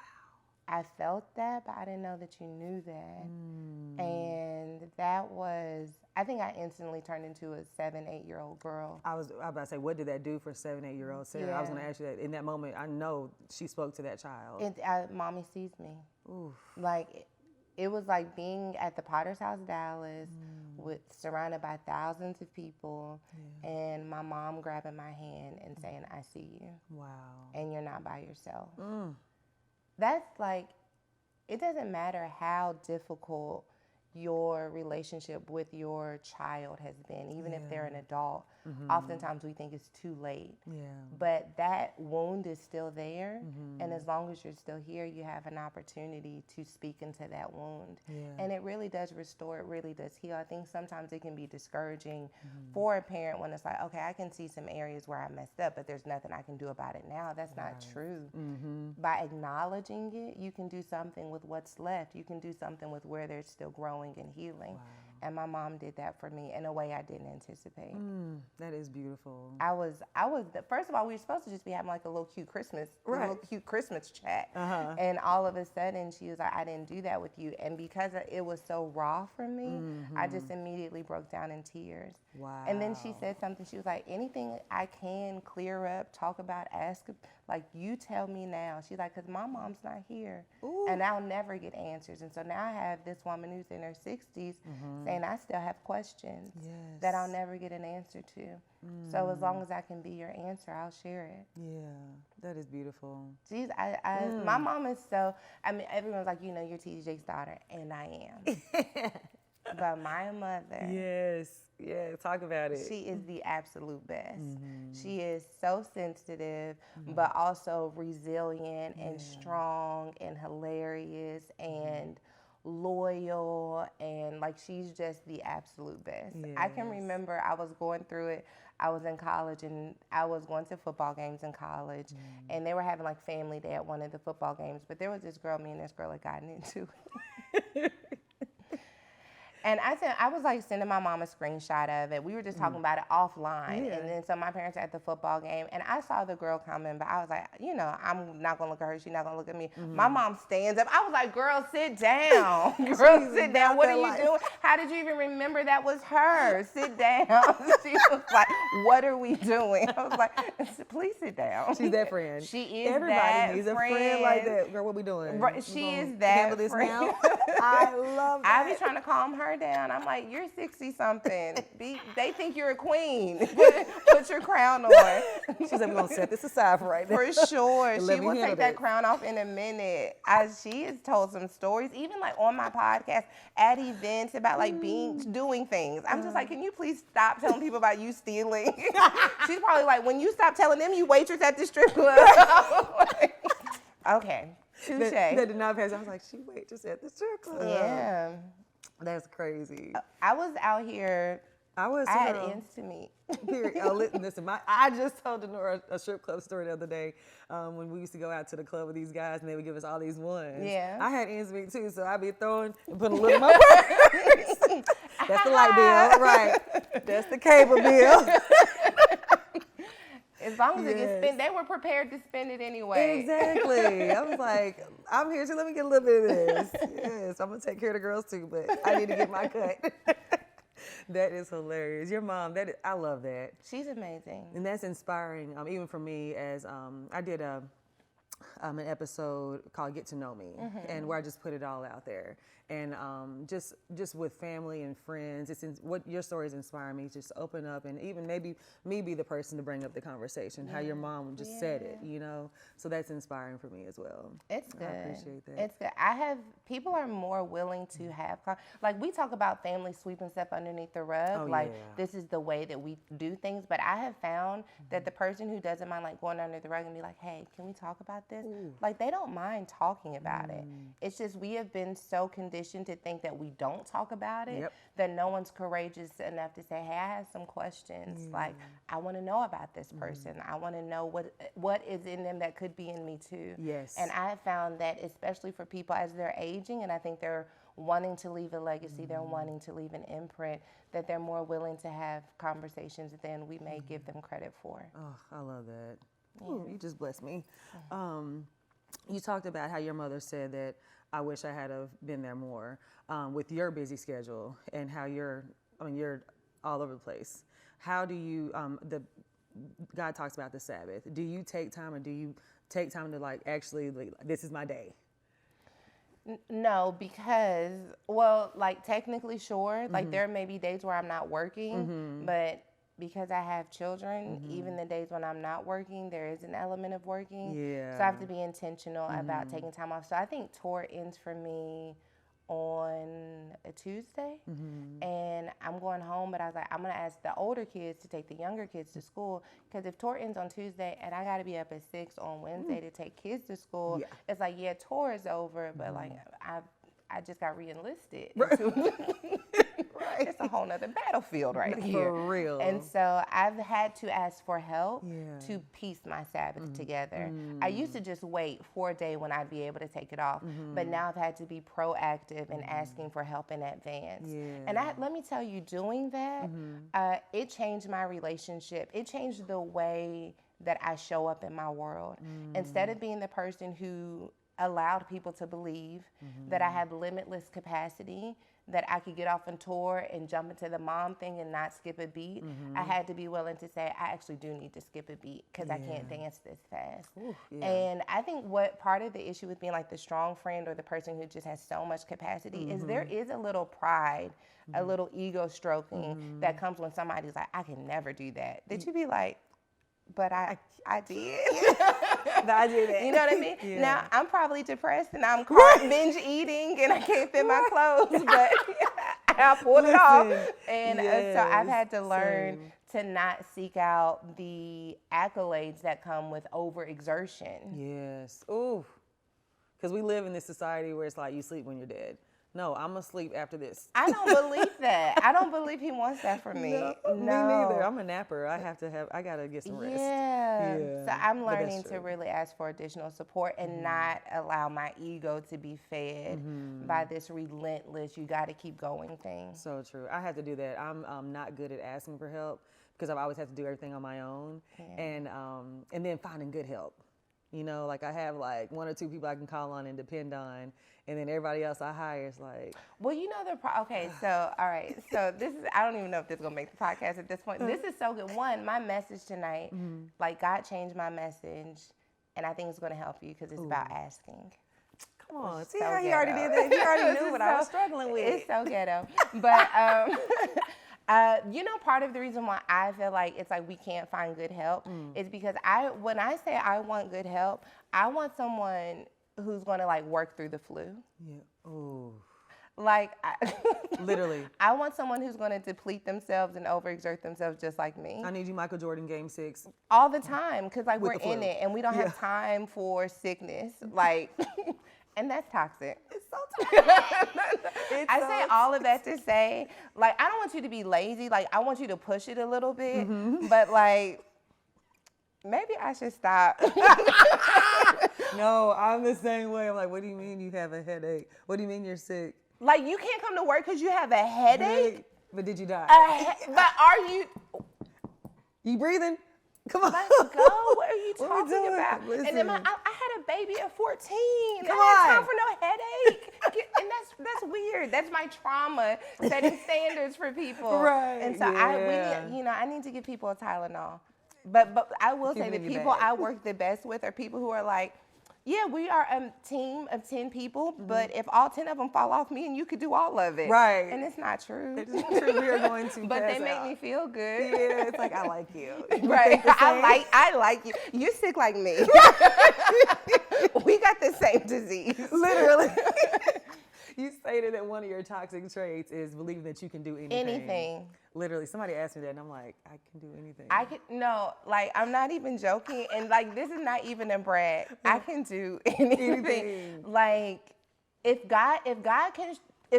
Speaker 2: I felt that, but I didn't know that you knew that. And that was, I think I instantly turned into a 7-8-year-old girl.
Speaker 1: I was about to say, what did that do for 7-8-year-old Sarah?
Speaker 2: Yeah.
Speaker 1: I was going to ask you that. In that moment, I know she spoke to that child.
Speaker 2: Mommy sees me.
Speaker 1: Oof.
Speaker 2: Like, it was like being at the Potter's House, Dallas, surrounded by thousands of people, and my mom grabbing my hand and saying, I see you.
Speaker 1: Wow.
Speaker 2: And you're not by yourself. That's like, it doesn't matter how difficult your relationship with your child has been, even if they're an adult. Oftentimes we think it's too late. Yeah. But that wound is still there, and as long as you're still here, you have an opportunity to speak into that wound. Yeah. And it really does restore, it really does heal. I think sometimes it can be discouraging for a parent when it's like, okay, I can see some areas where I messed up, but there's nothing I can do about it now. That's not true. By acknowledging it, you can do something with what's left. You can do something with where there's still growing and healing. Wow. And my mom did that for me in a way I didn't anticipate.
Speaker 1: That is beautiful.
Speaker 2: First of all, we were supposed to just be having like a little cute Christmas chat. And all of a sudden she was like, I didn't do that with you. And because it was so raw for me, I just immediately broke down in tears. Wow. And then she said something, she was like, anything I can clear up, talk about, ask, like, you tell me now. She's like, because my mom's not here. And I'll never get answers. And so now I have this woman who's in her 60s saying I still have questions that I'll never get an answer to. So as long as I can be your answer, I'll share it. Yeah,
Speaker 1: that is beautiful.
Speaker 2: My mom is so, everyone's like, you're T.D. Jake's daughter, and I am. But my mother.
Speaker 1: Yeah, talk about it.
Speaker 2: She is the absolute best. She is so sensitive, but also resilient and strong and hilarious and loyal, and like, she's just the absolute best. I can remember I was going through it. I was in college and I was going to football games in college, and they were having like family day at one of the football games, but there was this girl, me and this girl had gotten into it. And I was like sending my mom a screenshot of it. We were just talking about it offline. And then so my parents were at the football game, and I saw the girl coming, but I was like, I'm not going to look at her. She's not going to look at me. My mom stands up. I was like, girl, sit down. Girl, sit down. What are you doing? How did you even remember that was her? Sit down. She was like, what are we doing? I was like, please sit down.
Speaker 1: She's that friend.
Speaker 2: She is
Speaker 1: Everybody
Speaker 2: that
Speaker 1: needs
Speaker 2: friend.
Speaker 1: A friend like that. Girl, what we doing?
Speaker 2: Right, she is that
Speaker 1: this
Speaker 2: friend.
Speaker 1: now? I love that.
Speaker 2: I be trying to calm her down. I'm like, you're 60-something. They think you're a queen. Put your crown on.
Speaker 1: She's like, we're going to set this aside for right now.
Speaker 2: For sure. She will take that
Speaker 1: it.
Speaker 2: crown off in a minute. She has told some stories, even like on my podcast, at events, about like doing things. I'm just like, can you please stop telling people about you stealing? She's probably like, when you stop telling them you waitress at the strip club. Okay. Touche.
Speaker 1: That did not pass. I was like, she waitress at the strip club.
Speaker 2: Yeah.
Speaker 1: That's crazy.
Speaker 2: I was out here.
Speaker 1: I
Speaker 2: had
Speaker 1: girl.
Speaker 2: ends to meet.
Speaker 1: Period. Oh, listen, I just told Denora a strip club story the other day when we used to go out to the club with these guys and they would give us all these ones.
Speaker 2: Yeah.
Speaker 1: I had ends to meet too, so I'd be throwing and putting a little in my purse. That's the light bill, right? That's the cable bill.
Speaker 2: As long as it gets spent, they were prepared to spend it anyway.
Speaker 1: Exactly. I was like, I'm here, so let me get a little bit of this. Yes, I'm going to take care of the girls too, but I need to get my cut. That is hilarious. Your mom, I love that.
Speaker 2: She's amazing.
Speaker 1: And that's inspiring, even for me as I did an episode called Get to Know Me, and where I just put it all out there. And just with family and friends, what your stories inspire me, just open up and even maybe me be the person to bring up the conversation, how your mom just said it, So that's inspiring for me as well.
Speaker 2: It's good.
Speaker 1: I appreciate that.
Speaker 2: It's good. People are more willing to have, like we talk about family sweeping stuff underneath the rug, this is the way that we do things, but I have found that the person who doesn't mind like going under the rug and be like, hey, can we talk about this? Like they don't mind talking about it. It's just we have been so conditioned to think that we don't talk about it, that no one's courageous enough to say, hey, I have some questions. Like, I want to know about this person. I want to know what is in them that could be in me too.
Speaker 1: Yes.
Speaker 2: And I have found that especially for people as they're aging, and I think they're wanting to leave a legacy, they're wanting to leave an imprint, that they're more willing to have conversations than we may give them credit for.
Speaker 1: Oh, I love that. Ooh, you just blessed me. You talked about how your mother said that I wish I had have been there more with your busy schedule and how you're all over the place. How do you, God talks about the Sabbath. Do you take time, or do you take time to like actually, like, this is my day?
Speaker 2: No, because, well, like technically sure, like there may be days where I'm not working, but because I have children, even the days when I'm not working, there is an element of working.
Speaker 1: Yeah.
Speaker 2: So I have to be intentional about taking time off. So I think tour ends for me on a Tuesday, and I'm going home, but I was like, I'm going to ask the older kids to take the younger kids to school, because if tour ends on Tuesday and I got to be up at 6 on Wednesday to take kids to school, it's like, yeah, tour is over, but like I just got re-enlisted. Right. It's a whole nother battlefield right here.
Speaker 1: For real.
Speaker 2: And so I've had to ask for help to piece my Sabbath together. I used to just wait for a day when I'd be able to take it off, but now I've had to be proactive and asking for help in advance. And let me tell you, doing that, it changed my relationship. It changed the way that I show up in my world. Instead of being the person who allowed people to believe that I have limitless capacity, that I could get off on tour and jump into the mom thing and not skip a beat, I had to be willing to say, I actually do need to skip a beat because I can't dance this fast. And I think what part of the issue with being like the strong friend or the person who just has so much capacity is there is a little pride, a little ego stroking that comes when somebody's like, I can never do that. That you be like, but I did.
Speaker 1: I did it.
Speaker 2: You know what I mean? Now, I'm probably depressed and I'm binge eating and I can't fit my clothes, but I pulled it off. And so I've had to learn to not seek out the accolades that come with overexertion.
Speaker 1: Yes. Ooh. Because we live in this society where it's like you sleep when you're dead. No, I'm going to sleep after this.
Speaker 2: I don't believe that. I don't believe he wants that from me. No.
Speaker 1: Me neither. I'm a napper. I got to get some rest.
Speaker 2: Yeah. So I'm learning to really ask for additional support and not allow my ego to be fed by this relentless, you got to keep going thing.
Speaker 1: So true. I have to do that. I'm not good at asking for help because I've always had to do everything on my own. And then finding good help. You know, like I have like 1 or 2 people I can call on and depend on, and then everybody else I hire is like.
Speaker 2: Well, you know okay, so all right, so this is, I don't even know if this is gonna make the podcast at this point. This is so good. One, my message tonight, like God changed my message, and I think it's gonna help you because it's about asking.
Speaker 1: Come on, see how he already did that? He already knew what I was struggling with.
Speaker 2: It's so ghetto, but. You know, part of the reason why I feel like it's like we can't find good help is because when I say I want good help, I want someone who's going to like work through the flu.
Speaker 1: Yeah. Ooh.
Speaker 2: Like,
Speaker 1: Literally.
Speaker 2: I want someone who's going to deplete themselves and overexert themselves just like me.
Speaker 1: I need you, Michael Jordan, Game 6.
Speaker 2: All the time, because like
Speaker 1: With
Speaker 2: we're
Speaker 1: the flu.
Speaker 2: in it and we don't have time for sickness. Like, and that's toxic.
Speaker 1: It's so toxic.
Speaker 2: I say all of that to say, like, I don't want you to be lazy. Like, I want you to push it a little bit, but like, maybe I should stop.
Speaker 1: No, I'm the same way. I'm like, what do you mean you have a headache? What do you mean you're sick?
Speaker 2: Like, you can't come to work because you have a headache.
Speaker 1: But did you die?
Speaker 2: But are you?
Speaker 1: You breathing? Come on.
Speaker 2: Let's go. What are you
Speaker 1: What we
Speaker 2: talking
Speaker 1: doing?
Speaker 2: about?
Speaker 1: Listen.
Speaker 2: And then I had a baby at 14.
Speaker 1: Come
Speaker 2: I had
Speaker 1: on.
Speaker 2: time for no headache. And that's weird. That's my trauma, setting standards for people.
Speaker 1: Right,
Speaker 2: And so I need to give people a Tylenol. But I will say
Speaker 1: Keep it
Speaker 2: the
Speaker 1: in your
Speaker 2: people
Speaker 1: bag.
Speaker 2: I work the best with are people who are like, yeah, we are a team of 10 people, but if all 10 of them fall off me and you could do all of it.
Speaker 1: Right.
Speaker 2: And it's not true.
Speaker 1: It's not true. We are going to
Speaker 2: But
Speaker 1: pass
Speaker 2: they make
Speaker 1: out.
Speaker 2: me feel good.
Speaker 1: Yeah, it's like, I like you.
Speaker 2: Right. I like you. You sick like me. We got the same disease.
Speaker 1: Literally. You stated that one of your toxic traits is believing that you can do anything.
Speaker 2: Anything.
Speaker 1: Literally, somebody asked me that, and I'm like, I can do anything.
Speaker 2: I'm not even joking, and like this is not even a brag. I can do anything. Like, if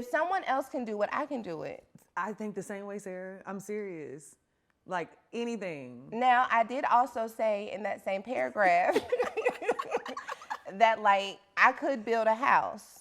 Speaker 2: someone else can do it, I can do it.
Speaker 1: I think the same way, Sarah. I'm serious. Like, anything.
Speaker 2: Now, I did also say in that same paragraph that like I could build a house.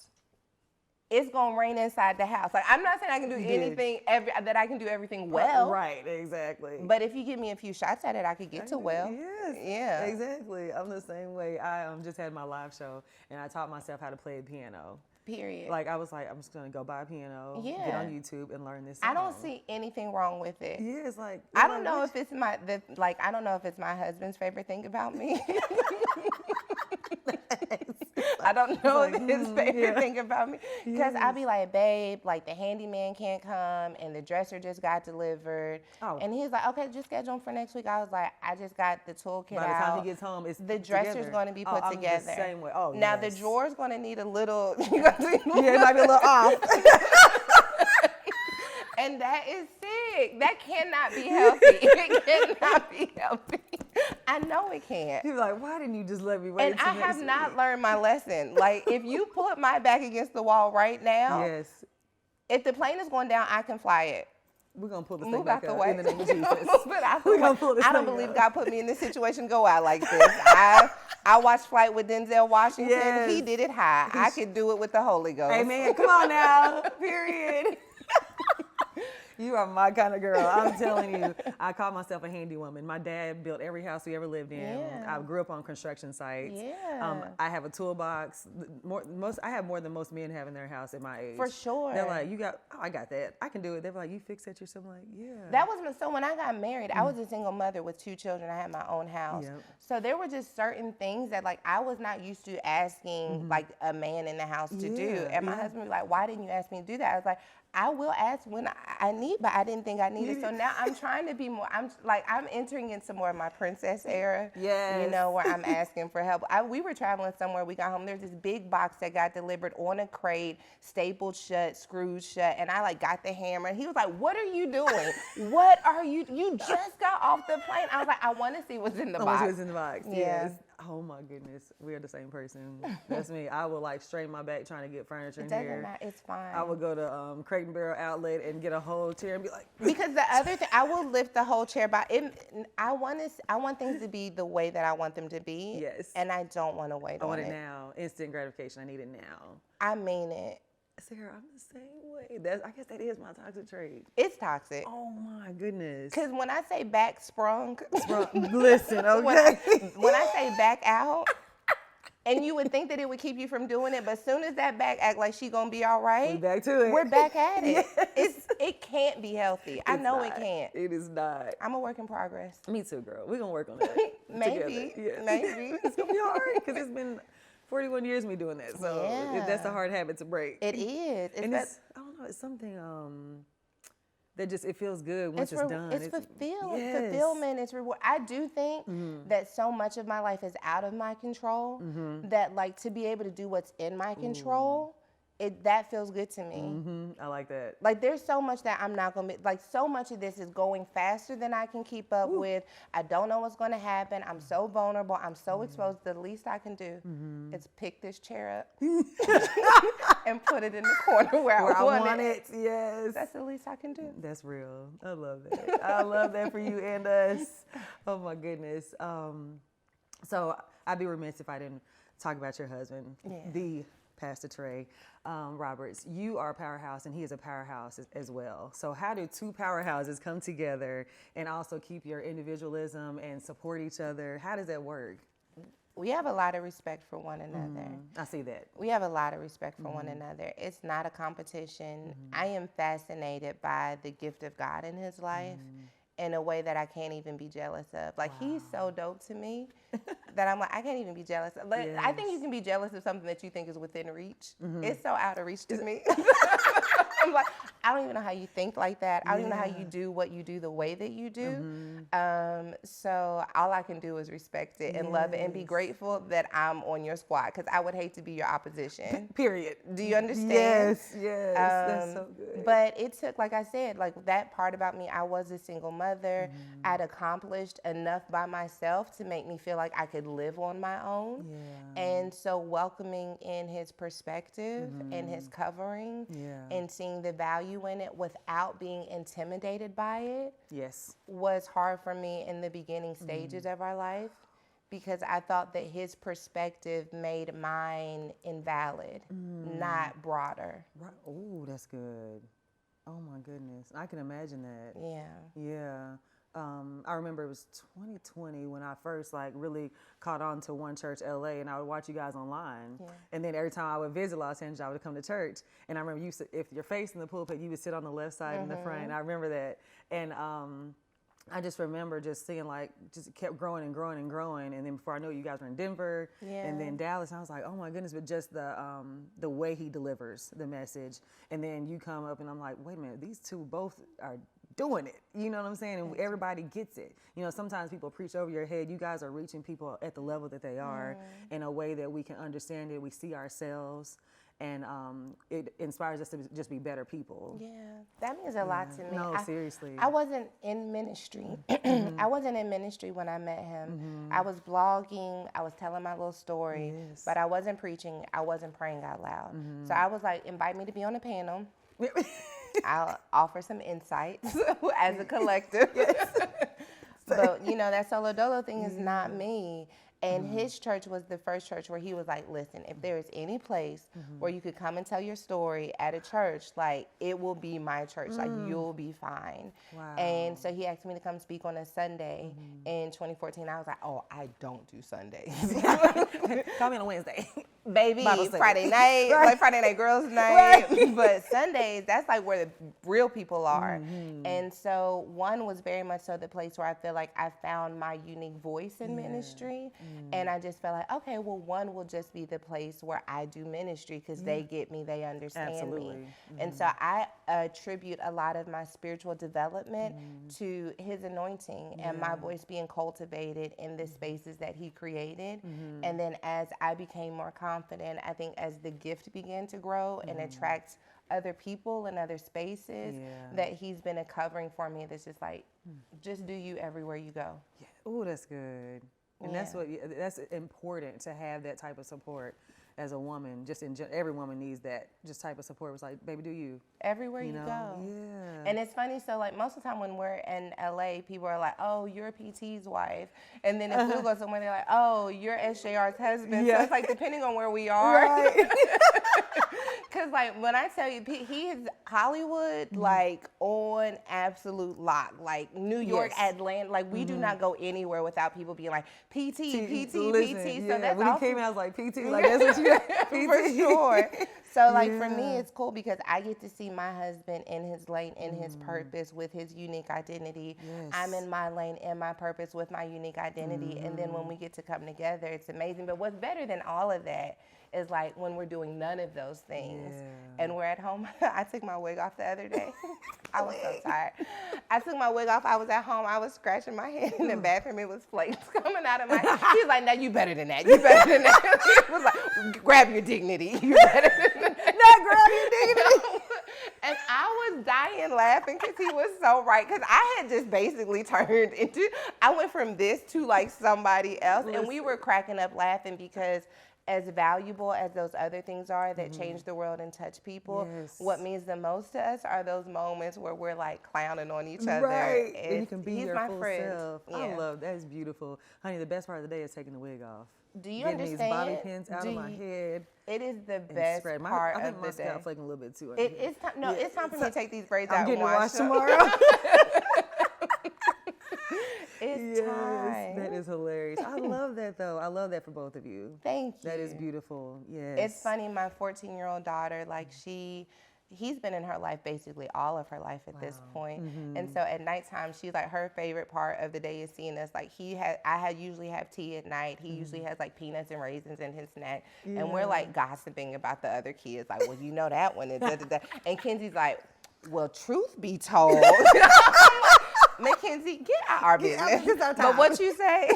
Speaker 2: It's gonna rain inside the house. Like, I'm not saying I can do anything that I can do everything well.
Speaker 1: Right, exactly.
Speaker 2: But if you give me a few shots at it, I could get to well.
Speaker 1: Yes.
Speaker 2: Yeah.
Speaker 1: Exactly. I'm the same way. I just had my live show, and I taught myself how to play the piano.
Speaker 2: Period.
Speaker 1: Like, I was like, I'm just gonna go buy a piano, get
Speaker 2: Yeah.
Speaker 1: on YouTube, and learn this song.
Speaker 2: I don't see anything wrong with it.
Speaker 1: Yeah, it's like
Speaker 2: I don't know if it's I don't know if it's my husband's favorite thing about me. I don't know if his favorite thing about me. Because I'd be like, babe, like the handyman can't come and the dresser just got delivered.
Speaker 1: Oh.
Speaker 2: And he's like, okay, just schedule him for next week. I was like, I just got the toolkit out.
Speaker 1: By the time he gets home, it's
Speaker 2: the dresser's going to be put
Speaker 1: I'm
Speaker 2: together.
Speaker 1: The same way. Oh,
Speaker 2: now
Speaker 1: yes.
Speaker 2: the drawer's going to need a little.
Speaker 1: Yeah, it might be a little off.
Speaker 2: And that is sick. That cannot be healthy. It cannot be healthy. I know it can't.
Speaker 1: He's like, why didn't you just let me wait?
Speaker 2: And I have not learned my lesson. Like, if you put my back against the wall right now,
Speaker 1: Yes.
Speaker 2: if the plane is going down, I can fly it.
Speaker 1: We're going to pull this
Speaker 2: Move
Speaker 1: thing back
Speaker 2: out the
Speaker 1: up
Speaker 2: way.
Speaker 1: in the name of Jesus.
Speaker 2: Move it out the
Speaker 1: We're
Speaker 2: way.
Speaker 1: gonna pull this
Speaker 2: I don't
Speaker 1: thing
Speaker 2: believe
Speaker 1: up.
Speaker 2: God put me in this situation go out like this. I watched Flight with Denzel Washington.
Speaker 1: Yes.
Speaker 2: He did it high. I could do it with the Holy Ghost.
Speaker 1: Amen. Come on now. Period. You are my kind of girl. I'm telling you. I call myself a handy woman. My dad built every house we ever lived in.
Speaker 2: Yeah.
Speaker 1: I grew up on construction sites.
Speaker 2: Yeah.
Speaker 1: I have a toolbox. I have more than most men have in their house at my age.
Speaker 2: For sure.
Speaker 1: They're like, I got that. I can do it. They're like, you fix that yourself. I'm like, yeah.
Speaker 2: That was so when I got married, I was a single mother with 2 children. I had my own house.
Speaker 1: Yep.
Speaker 2: So there were just certain things that like I was not used to asking like a man in the house to do. And my husband would be like, why didn't you ask me to do that? I was like, I will ask when I need, but I didn't think I needed. So now I'm trying to be more, I'm entering into more of my princess era.
Speaker 1: Yes.
Speaker 2: You know, where I'm asking for help. We were traveling somewhere, we got home, there's this big box that got delivered on a crate, stapled shut, screwed shut, and I like got the hammer, and he was like, what are you doing? You just got off the plane. I was like, I want to see what's in the box.
Speaker 1: What's in the box,
Speaker 2: Yeah.
Speaker 1: yes. Oh my goodness, we're the same person. That's me. I would like strain my back trying to get furniture in
Speaker 2: It doesn't
Speaker 1: here.
Speaker 2: matter, it's fine.
Speaker 1: I would go to Crate and Barrel outlet and get a whole chair and be like,
Speaker 2: Because the other thing, I will lift the whole chair by it. I want things to be the way that I want them to be.
Speaker 1: Yes.
Speaker 2: And I don't want to wait
Speaker 1: I
Speaker 2: on
Speaker 1: want
Speaker 2: it.
Speaker 1: it now. Instant gratification. I need it now.
Speaker 2: I mean it.
Speaker 1: Sarah, I'm the same way. I guess that is my toxic trait.
Speaker 2: It's toxic.
Speaker 1: Oh my goodness.
Speaker 2: Because when I say back sprung,
Speaker 1: Listen, okay.
Speaker 2: when I say back out, and you would think that it would keep you from doing it, but as soon as that back act like she gonna be all right,
Speaker 1: We're back to it.
Speaker 2: we're back at it.
Speaker 1: Yes.
Speaker 2: It can't be healthy. I
Speaker 1: It's
Speaker 2: know
Speaker 1: not.
Speaker 2: it can't.
Speaker 1: It is not.
Speaker 2: I'm a work in progress.
Speaker 1: Me too, girl. We're going to work on that.
Speaker 2: Maybe.
Speaker 1: Together. Yes.
Speaker 2: Maybe.
Speaker 1: It's going to be hard because it's been 41 years me doing that. So
Speaker 2: Yeah.
Speaker 1: that's a hard habit to break.
Speaker 2: It is.
Speaker 1: And I don't know, it's something that just, it feels good once it's done.
Speaker 2: It's fulfillment.
Speaker 1: Yes.
Speaker 2: Fulfillment. It's reward. I do think that so much of my life is out of my control that like to be able to do what's in my control that feels good to me.
Speaker 1: I like that.
Speaker 2: Like there's so much that I'm not gonna be, like so much of this is going faster than I can keep up with. I don't know what's gonna happen. I'm so vulnerable. I'm so exposed. The least I can do is pick this chair up and put it in the corner where I want it.
Speaker 1: Yes.
Speaker 2: That's the least I can do.
Speaker 1: That's real. I love that. I love that for you and us. Oh my goodness. So I'd be remiss if I didn't talk about your husband, the Pastor Trey Roberts. You are a powerhouse and he is a powerhouse as well. So how do two powerhouses come together and also keep your individualism and support each other? How does that work?
Speaker 2: We have a lot of respect for one another.
Speaker 1: I see that.
Speaker 2: We have a lot of respect for one another. It's not a competition. I am fascinated by the gift of God in his life in a way that I can't even be jealous of. Like, he's so dope to me that I'm like, I can't even be jealous. Like, I think you can be jealous of something that you think is within reach. It's so out of reach to me. I'm like, I don't even know how you think like that. I don't even know how you do what you do the way that you do. So all I can do is respect it and love it and be grateful that I'm on your squad, because I would hate to be your opposition.
Speaker 1: Period.
Speaker 2: Do you understand?
Speaker 1: Yes, yes. That's so good.
Speaker 2: But it took, like I said, like that part about me, I was a single mother. I'd accomplished enough by myself to make me feel like I could live on my own. And so welcoming in his perspective and his covering and seeing the value in it without being intimidated by it was hard for me in the beginning stages of our life, because I thought that his perspective made mine invalid, not broader.
Speaker 1: Right. Oh, that's good. Oh my goodness. I can imagine that. Yeah. I remember it was 2020 when I first really caught on to One Church LA, and I would watch you guys online. And then every time I would visit Los Angeles, I would come to church. And I remember if you're facing the pulpit, you would sit on the left side in the front. I remember that. And I just remember just seeing just kept growing and growing and growing. And then before I know it, you guys were in Denver and then Dallas. And I was like, oh my goodness, but just the way he delivers the message. And then you come up and I'm like, wait a minute, these two both are doing it. You know what I'm saying? And everybody gets it. You know, sometimes people preach over your head. You guys are reaching people at the level that they are in a way that we can understand it. We see ourselves. And it inspires us to just be better people.
Speaker 2: Yeah, that means a lot to me.
Speaker 1: No, seriously.
Speaker 2: I wasn't in ministry. I wasn't in ministry when I met him. I was blogging. I was telling my little story. But I wasn't preaching. I wasn't praying out loud. So I was like, invite me to be on a panel. I'll offer some insights as a collective. But, you know, that solo dolo thing is not me. And his church was the first church where he was like, listen, if there is any place where you could come and tell your story at a church, it will be my church. You'll be fine. Wow. And so he asked me to come speak on a Sunday in 2014. I was like, oh, I don't do Sundays.
Speaker 1: Call me on a Wednesday.
Speaker 2: Baby, Friday night, Friday night girls night. But Sundays, that's where the real people are. And so one was very much so the place where I feel like I found my unique voice in ministry. And I just felt like, okay, well, one will just be the place where I do ministry because they get me, they understand me. And so I attribute a lot of my spiritual development to his anointing and my voice being cultivated in the spaces that he created. And then as I became more confident, I think as the gift began to grow and attract other people and other spaces, that he's been a covering for me that's just just do you everywhere you go.
Speaker 1: Oh, that's good. And that's important to have that type of support as a woman. Just every woman needs that just type of support. It's like, baby, do you
Speaker 2: everywhere you go. And it's funny. So most of the time when we're in LA, people are like, "Oh, you're PT's wife," and then if we go somewhere, they're like, "Oh, you're SJR's husband." So it's depending on where we are. Because when I tell you, he is Hollywood on absolute lock. New York, Atlanta, we do not go anywhere without people being like PT.
Speaker 1: Listen,
Speaker 2: So that's
Speaker 1: when he came out, I was like, PT, that's what you got. PT.
Speaker 2: For sure. So for me, it's cool because I get to see my husband in his lane, in his purpose, with his unique identity. I'm in my lane, in my purpose, with my unique identity. And then when we get to come together, it's amazing. But what's better than all of that is when we're doing none of those things and we're at home. I took my wig off the other day. I was so tired. I took my wig off. I was at home. I was scratching my head in the bathroom. It was flakes coming out of my head. He was like, no, you better than that. You better than that. He was like, grab your dignity. You better than that.
Speaker 1: Not
Speaker 2: laughing because he was so right. Because I had just basically turned into, I went from this to like somebody else. And we were cracking up laughing because as valuable as those other things are that change the world and touch people, what means the most to us are those moments where we're like clowning on each other.
Speaker 1: Right. And you can be
Speaker 2: he's
Speaker 1: your
Speaker 2: my
Speaker 1: full
Speaker 2: friend.
Speaker 1: self.
Speaker 2: Yeah.
Speaker 1: I love that. Is beautiful. Honey, the best part of the day is taking the wig off.
Speaker 2: Do you
Speaker 1: Getting
Speaker 2: understand?
Speaker 1: these bobby pins out of my head.
Speaker 2: It is the best part
Speaker 1: I think
Speaker 2: of
Speaker 1: my
Speaker 2: the day.
Speaker 1: scalp flaking a little bit too.
Speaker 2: It's time. No, it's time for me to take these braids out
Speaker 1: I'm getting
Speaker 2: and wash them.
Speaker 1: tomorrow.
Speaker 2: It's time.
Speaker 1: That is hilarious. I love that though. I love that for both of you.
Speaker 2: Thank you.
Speaker 1: That is beautiful. Yes.
Speaker 2: It's funny. My 14-year-old daughter, like he's been in her life basically all of her life at this point. And so at nighttime, she's like, her favorite part of the day is seeing us. Like I usually have tea at night. He usually has like peanuts and raisins in his snack. And we're like gossiping about the other kids. Like, well, you know that one. And Kenzie's like, well, truth be told. Mackenzie, get out our business. But what you say?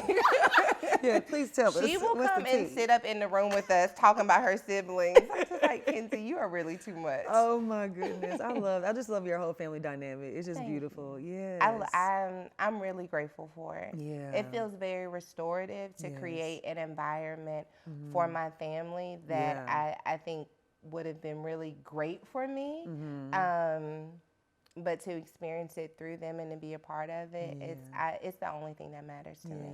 Speaker 1: Yeah, please tell us.
Speaker 2: She will come and sit up in the room with us talking about her siblings. I'm just like, Kenzie, you are really too much.
Speaker 1: Oh my goodness. I just love your whole family dynamic. It's just beautiful. Yes.
Speaker 2: I'm really grateful for it.
Speaker 1: Yeah.
Speaker 2: It feels very restorative to create an environment for my family that I think would have been really great for me. But to experience it through them and to be a part of it, it's the only thing that matters to me.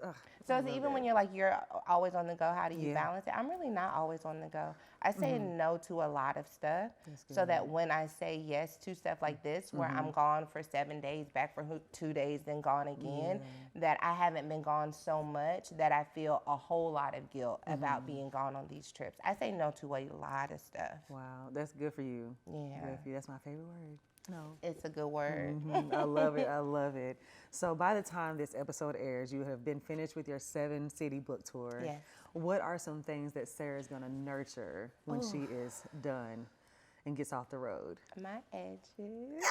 Speaker 1: Ugh,
Speaker 2: so it's even when you're like, you're always on the go, how do you balance it? I'm really not always on the go. I say no to a lot of stuff so that when I say yes to stuff like this, where I'm gone for 7 days, back for 2 days, then gone again, that I haven't been gone so much that I feel a whole lot of guilt about being gone on these trips. I say no to a lot of stuff.
Speaker 1: Wow, that's good for you.
Speaker 2: Yeah.
Speaker 1: Good for you. That's my favorite word. No.
Speaker 2: It's a good word.
Speaker 1: I love it. I love it. So by the time this episode airs, you have been finished with your 7-city book tour.
Speaker 2: Yes.
Speaker 1: What are some things that Sarah's going to nurture when she is done and gets off the road?
Speaker 2: My edges.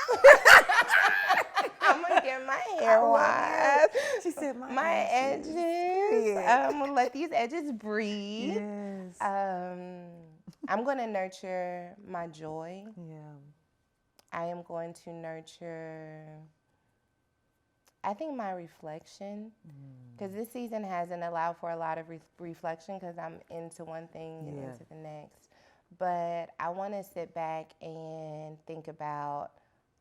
Speaker 2: I'm going to get my hair washed.
Speaker 1: She said
Speaker 2: my edges. I'm going to let these edges breathe.
Speaker 1: Yes.
Speaker 2: I'm going to nurture my joy.
Speaker 1: Yeah.
Speaker 2: I am going to nurture, I think, my reflection, because this season hasn't allowed for a lot of reflection because I'm into one thing and into the next. But I want to sit back and think about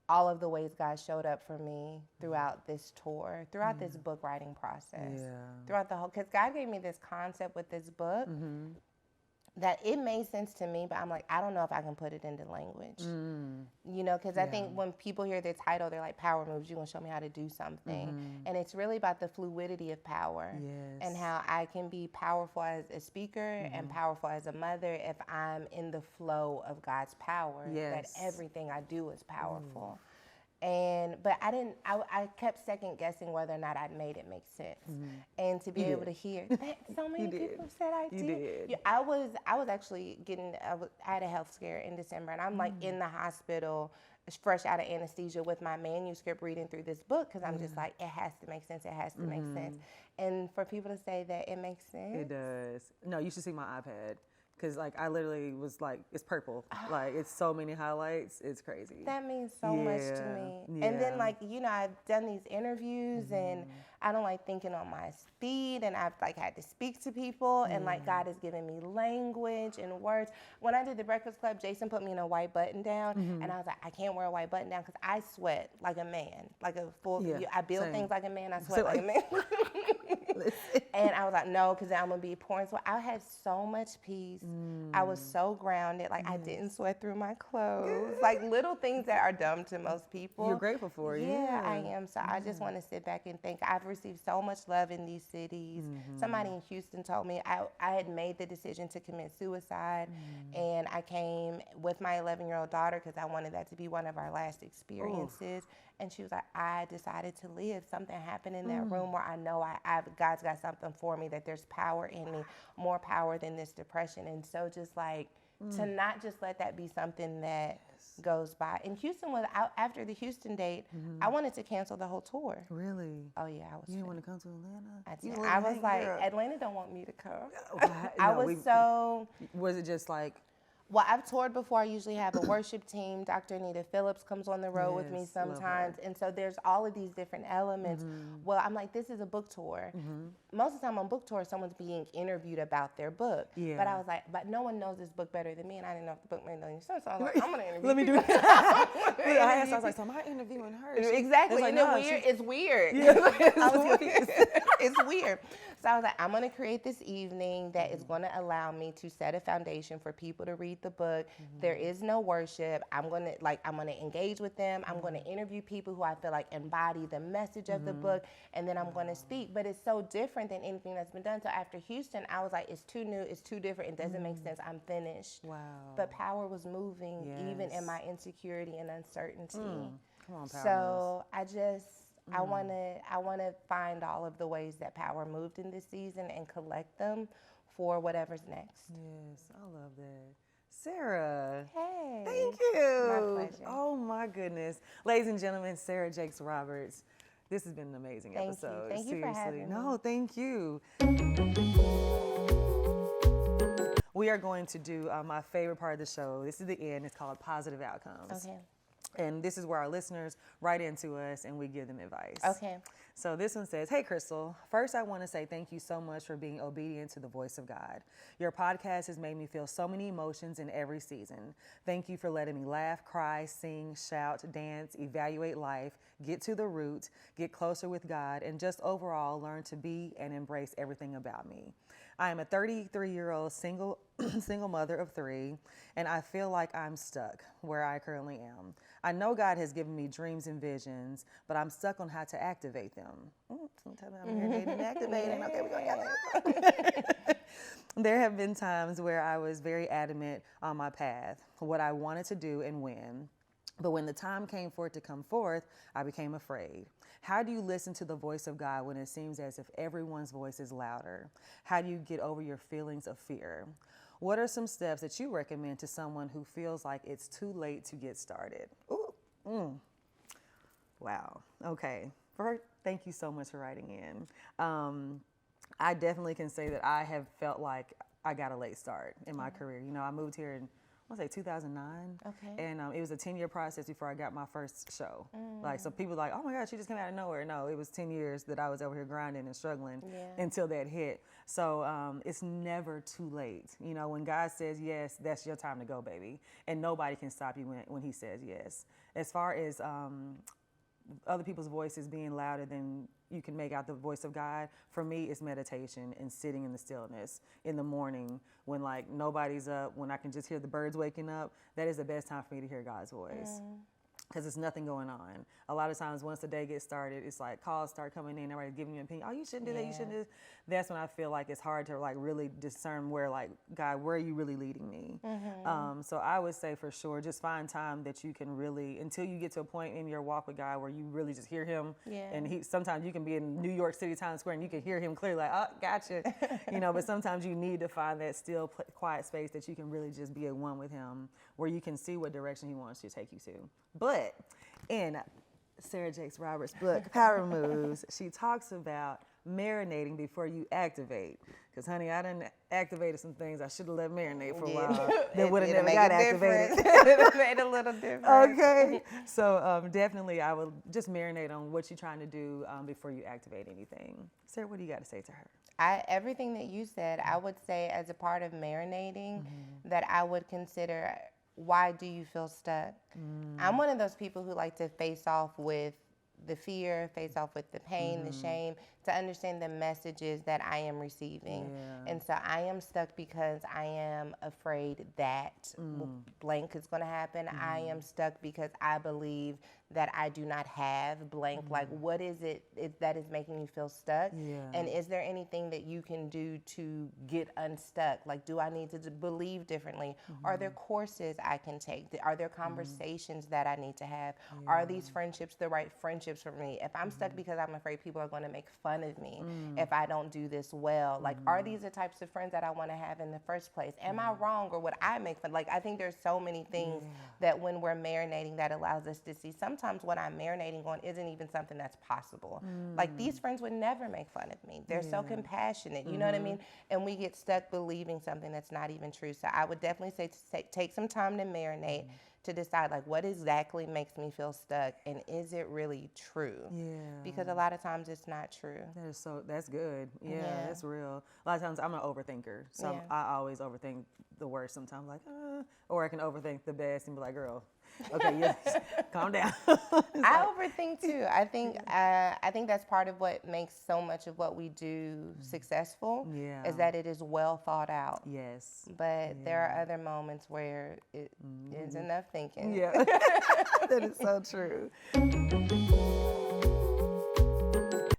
Speaker 2: all of the ways God showed up for me throughout this tour, throughout this book writing process, throughout the whole, because God gave me this concept with this book that it made sense to me, but I'm like, I don't know if I can put it into language. You know, because I think when people hear their title, they're like, power moves, you're going to show me how to do something. And it's really about the fluidity of power and how I can be powerful as a speaker and powerful as a mother if I'm in the flow of God's power, that everything I do is powerful. But I kept second guessing whether or not I'd made it make sense. And to be able to hear that so many people said I did.
Speaker 1: You did.
Speaker 2: Yeah, I was actually I had a health scare in December, and I'm like in the hospital, fresh out of anesthesia with my manuscript reading through this book because I'm just like, it has to make sense. It has to make sense. And for people to say that it makes sense.
Speaker 1: It does. No, you should see my iPad. Because, like, I literally was like, it's purple. Like, it's so many highlights. It's crazy.
Speaker 2: That means so much to me. And then, like, you know, I've done these interviews and I don't like thinking on my speed, and I've, like, had to speak to people. And, like, God has given me language and words. When I did the Breakfast Club, Jason put me in a white button down. And I was like, I can't wear a white button down because I sweat like a man. Like a full, I build things like a man. I sweat like a man. And I was like, no, because I'm going to be pouring sweat. I had so much peace. I was so grounded. Like, I didn't sweat through my clothes. Like, little things that are dumb to most people.
Speaker 1: You're grateful for it.
Speaker 2: Yeah, I am. So I just want to sit back and think. I've received so much love in these cities. Somebody in Houston told me I had made the decision to commit suicide. And I came with my 11-year-old daughter because I wanted that to be one of our last experiences. And she was like, I decided to live. Something happened in that room where I know God's got something for me, that there's power in me, more power than this depression. And so just like to not just let that be something that goes by. And Houston was out after the Houston date. I wanted to cancel the whole tour.
Speaker 1: Really?
Speaker 2: Oh yeah, I was.
Speaker 1: You didn't want to come to Atlanta?
Speaker 2: I was like, Atlanta don't want me to come.
Speaker 1: Was
Speaker 2: so.
Speaker 1: it just like,
Speaker 2: Well, I've toured before. I usually have a worship team. Dr. Anita Phillips comes on the road with me
Speaker 1: Yes, love her.
Speaker 2: sometimes. And so there's all of these different elements. Well, I'm like, this is a book tour. Most of the time on book tour, someone's being interviewed about their book.
Speaker 1: Yeah.
Speaker 2: But I was like, but no one knows this book better than me. And I didn't know if the book made any sense. So I was like, I'm going to interview
Speaker 1: Let me do
Speaker 2: people.
Speaker 1: it. I asked, I was like, so am I interviewing her?
Speaker 2: Exactly.
Speaker 1: Like,
Speaker 2: Isn't it
Speaker 1: no,
Speaker 2: weird? It's weird.
Speaker 1: Yeah. I was confused.
Speaker 2: It's weird. So I was like, I'm going to create this evening that is going to allow me to set a foundation for people to read the book. There is no worship. I'm going to engage with them. I'm going to interview people who I feel like embody the message of the book, and then I'm going to speak. But it's so different than anything that's been done. So after Houston, I was like, it's too new. It's too different. It doesn't make sense. I'm finished.
Speaker 1: Wow.
Speaker 2: But power was moving even in
Speaker 1: Yes.
Speaker 2: my insecurity and uncertainty.
Speaker 1: Come on, power
Speaker 2: So I want to find all of the ways that power moved in this season and collect them for whatever's next.
Speaker 1: Yes, I love that. Sarah.
Speaker 2: Hey.
Speaker 1: Thank you.
Speaker 2: My pleasure.
Speaker 1: Oh my goodness. Ladies and gentlemen, Sarah Jakes Roberts. This has been an amazing
Speaker 2: Thank you.
Speaker 1: episode.
Speaker 2: Thank you for
Speaker 1: Seriously.
Speaker 2: having
Speaker 1: No,
Speaker 2: me.
Speaker 1: thank you. We are going to do my favorite part of the show. This is the end. It's called Positive Outcomes.
Speaker 2: Okay.
Speaker 1: And this is where our listeners write into us and we give them advice.
Speaker 2: Okay.
Speaker 1: So this one says, hey, Crystal, first I want to say thank you so much for being obedient to the voice of God. Your podcast has made me feel so many emotions in every season. Thank you for letting me laugh, cry, sing, shout, dance, evaluate life, get to the root, get closer with God, and just overall learn to be and embrace everything about me. I am a 33-year-old single mother of 3, and I feel like I'm stuck where I currently am. I know God has given me dreams and visions, but I'm stuck on how to activate them. Sometimes I'm marinating and activating. Okay, we're going to get this. There have been times where I was very adamant on my path, what I wanted to do and when. But when the time came for it to come forth, I became afraid. How do you listen to the voice of God when it seems as if everyone's voice is louder? How do you get over your feelings of fear? What are some steps that you recommend to someone who feels like it's too late to get started? Ooh. Wow. Okay. Thank you so much for writing in. I definitely can say that I have felt like I got a late start in my career. You know, I moved here in, I want to say 2009.
Speaker 2: Okay.
Speaker 1: And it was a 10-year process before I got my first show. Like, so people like, oh my God, she just came out of nowhere. No, it was 10 years that I was over here grinding and struggling until that hit. So it's never too late. You know, when God says yes, that's your time to go, baby. And nobody can stop you when he says yes. As far as other people's voices being louder than you can make out the voice of God, for me, it's meditation and sitting in the stillness in the morning when like nobody's up, when I can just hear the birds waking up. That is the best time for me to hear God's voice. Because there's nothing going on. A lot of times once the day gets started, it's like calls start coming in, everybody's giving you an opinion. Oh, you shouldn't do that, you shouldn't do this. That's when I feel like it's hard to like really discern where like, God, where are you really leading me? So I would say for sure, just find time that you can really, until you get to a point in your walk with God where you really just hear him. And sometimes you can be in New York City, Times Square, and you can hear him clearly like, oh, gotcha. You know, but sometimes you need to find that still quiet space that you can really just be at one with him, where you can see what direction he wants to take you to. But in Sarah Jakes Roberts' book, Power Moves, she talks about marinating before you activate. Because, honey, I done activated some things I should have let marinate for a while. That would have never got activated.
Speaker 2: It would have made a little difference.
Speaker 1: Okay. So definitely I would just marinate on what you're trying to do before you activate anything. Sarah, what do you got to say to her?
Speaker 2: Everything that you said, I would say as a part of marinating that I would consider, why do you feel stuck? I'm one of those people who like to face off with the fear, face off with the pain, the shame, to understand the messages that I am receiving. And so I am stuck because I am afraid that blank is going to happen. I am stuck because I believe that I do not have blank. Like, what is it that is making you feel stuck? And is there anything that you can do to get unstuck? Like, do I need to believe differently? Are there courses I can take? Are there conversations that I need to have? Are these friendships the right friendships friendships for me? If I'm stuck because I'm afraid people are going to make fun of me if I don't do this well, like, are these the types of friends that I want to have in the first place? Am I wrong, or would I make fun? Like, I think there's so many things that when we're marinating that allows us to see sometimes what I'm marinating on isn't even something that's possible. Like, these friends would never make fun of me. They're so compassionate, you know what I mean? And we get stuck believing something that's not even true. So I would definitely say to take some time to marinate, to decide, like, what exactly makes me feel stuck, and is it really true?
Speaker 1: Yeah.
Speaker 2: Because a lot of times it's not true.
Speaker 1: That's good. Yeah, that's real. A lot of times I'm an overthinker, so I always overthink the worst sometimes, like, or I can overthink the best and be like, girl, okay, calm down.
Speaker 2: I overthink too. I think that's part of what makes so much of what we do successful, is that it is well thought out.
Speaker 1: Yes.
Speaker 2: But there are other moments where it is enough thinking.
Speaker 1: Yeah, that is so true.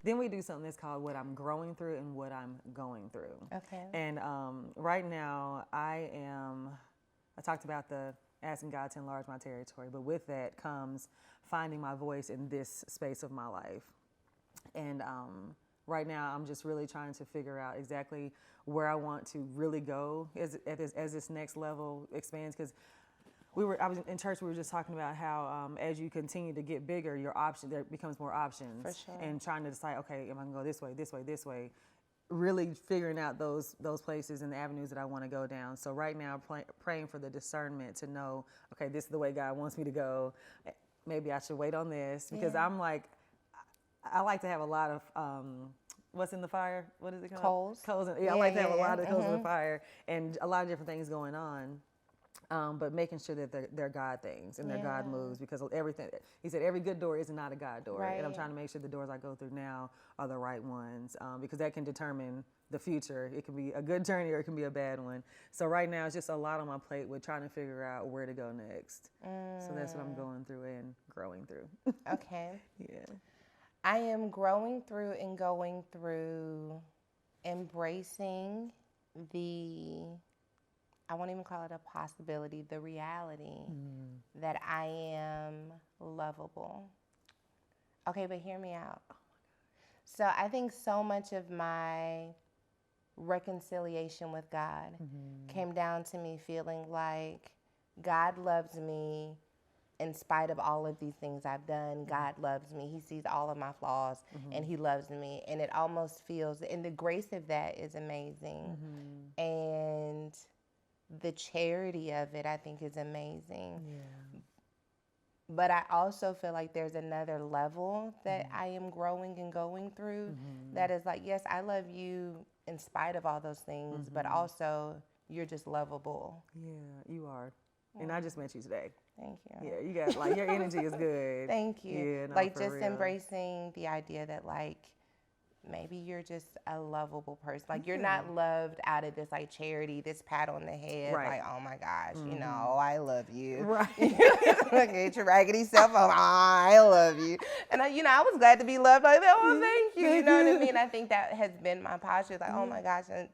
Speaker 1: Then we do something that's called what I'm growing through and what I'm going through.
Speaker 2: Okay.
Speaker 1: And right now I talked about the asking God to enlarge my territory, but with that comes finding my voice in this space of my life. And right now I'm just really trying to figure out exactly where I want to really go as this next level expands, because I was in church, we were just talking about how as you continue to get bigger, there becomes more options.
Speaker 2: For sure. And
Speaker 1: trying to decide, okay, am I gonna go this way, this way, this way? Really figuring out those places and the avenues that I want to go down. So right now, praying for the discernment to know, okay, this is the way God wants me to go. Maybe I should wait on this, because I'm like, I like to have a lot of what's in the fire? What is it called?
Speaker 2: Coals.
Speaker 1: I like to have a lot of coals in the fire and a lot of different things going on. But making sure that they're God things and they're God moves, because everything, he said, every good door is not a God door.
Speaker 2: Right.
Speaker 1: And I'm trying to make sure the doors I go through now are the right ones, because that can determine the future. It can be a good journey or it can be a bad one. So right now it's just a lot on my plate with trying to figure out where to go next. So that's what I'm going through and growing through.
Speaker 2: Okay.
Speaker 1: Yeah.
Speaker 2: I am growing through and going through embracing I won't even call it a possibility, the reality that I am lovable. Okay, but hear me out. So I think so much of my reconciliation with God came down to me feeling like God loves me in spite of all of these things I've done. God loves me. He sees all of my flaws and he loves me. And it almost feels, and the grace of that is amazing. And the charity of it, I think, is amazing. Yeah. But I also feel like there's another level that I am growing and going through that is like, yes, I love you in spite of all those things, but also you're just lovable.
Speaker 1: Yeah, you are. And I just met you today.
Speaker 2: Thank you.
Speaker 1: Yeah, you got, like, your energy is good.
Speaker 2: Thank you.
Speaker 1: Yeah, no,
Speaker 2: like,
Speaker 1: for
Speaker 2: just
Speaker 1: real.
Speaker 2: embracing the idea that, like, maybe you're just a lovable person. Like, you're not loved out of this, like, charity, this pat on the head.
Speaker 1: Right.
Speaker 2: Like, oh, my gosh, you know, I love you.
Speaker 1: Right.
Speaker 2: Like, get your raggedy self on. I love you. And, I was glad to be loved like that. Oh, thank you. You know what I mean? I think that has been my posture. Like, oh, my gosh. And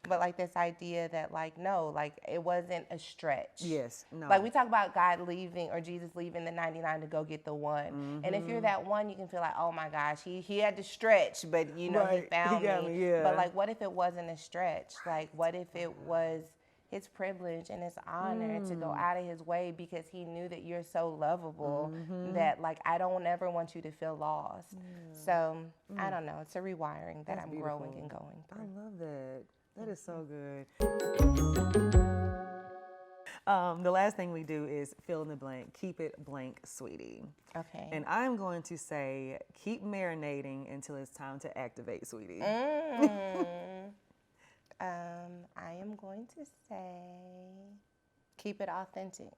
Speaker 2: but, like, this idea that, like, no, like, it wasn't a stretch.
Speaker 1: Yes. No.
Speaker 2: Like, we talk about God leaving or Jesus leaving the 99 to go get the one. And if you're that one, you can feel like, oh, my gosh, he had to stretch, but, you know, he found me.
Speaker 1: Yeah.
Speaker 2: But, like, what if it wasn't a stretch? Like, what if it was his privilege and his honor to go out of his way because he knew that you're so lovable that, like, I don't ever want you to feel lost. So, I don't know. It's a rewiring that I'm growing and going through.
Speaker 1: I love that. That is so good. The last thing we do is fill in the blank. Keep it blank, sweetie.
Speaker 2: Okay.
Speaker 1: And I'm going to say, keep marinating until it's time to activate, sweetie.
Speaker 2: I am going to say, keep it authentic,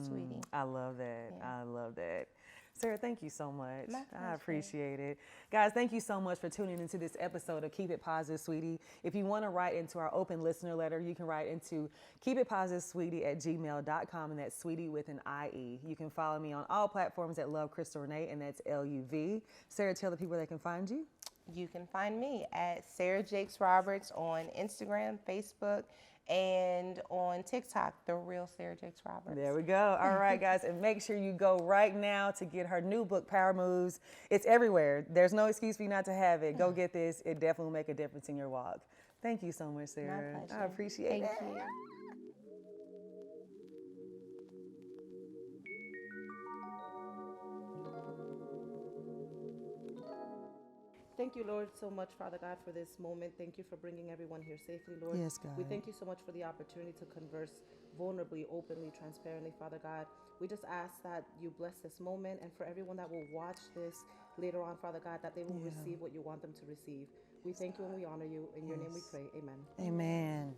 Speaker 2: sweetie.
Speaker 1: I love that.
Speaker 2: Yeah.
Speaker 1: I love that. Sarah, thank you so much.
Speaker 2: My
Speaker 1: I
Speaker 2: pleasure.
Speaker 1: appreciate it. Guys, thank you so much for tuning into this episode of Keep It Positive, Sweetie. If you want to write into our open listener letter, you can write into keepitpositivesweetie@gmail.com, and that's sweetie with an IE. You can follow me on all platforms at Love Crystal Renee, and that's LUV. Sarah, tell the people they can find you.
Speaker 2: You can find me at Sarah Jakes Roberts on Instagram, Facebook, and on TikTok, The Real Sarah Jakes Roberts.
Speaker 1: There we go. All right, guys. And make sure you go right now to get her new book, Power Moves. It's everywhere. There's no excuse for you not to have it. Go get this. It definitely will make a difference in your walk. Thank you so much, Sarah.
Speaker 2: My pleasure.
Speaker 1: I appreciate it.
Speaker 2: Thank you.
Speaker 3: Thank you, Lord, so much, Father God, for this moment. Thank you for bringing everyone here safely, Lord.
Speaker 1: Yes, God.
Speaker 3: We thank you so much for the opportunity to converse vulnerably, openly, transparently, Father God. We just ask that you bless this moment, and for everyone that will watch this later on, Father God, that they will receive what you want them to receive. We thank you and we honor you. In your name we pray. Amen.
Speaker 1: Amen.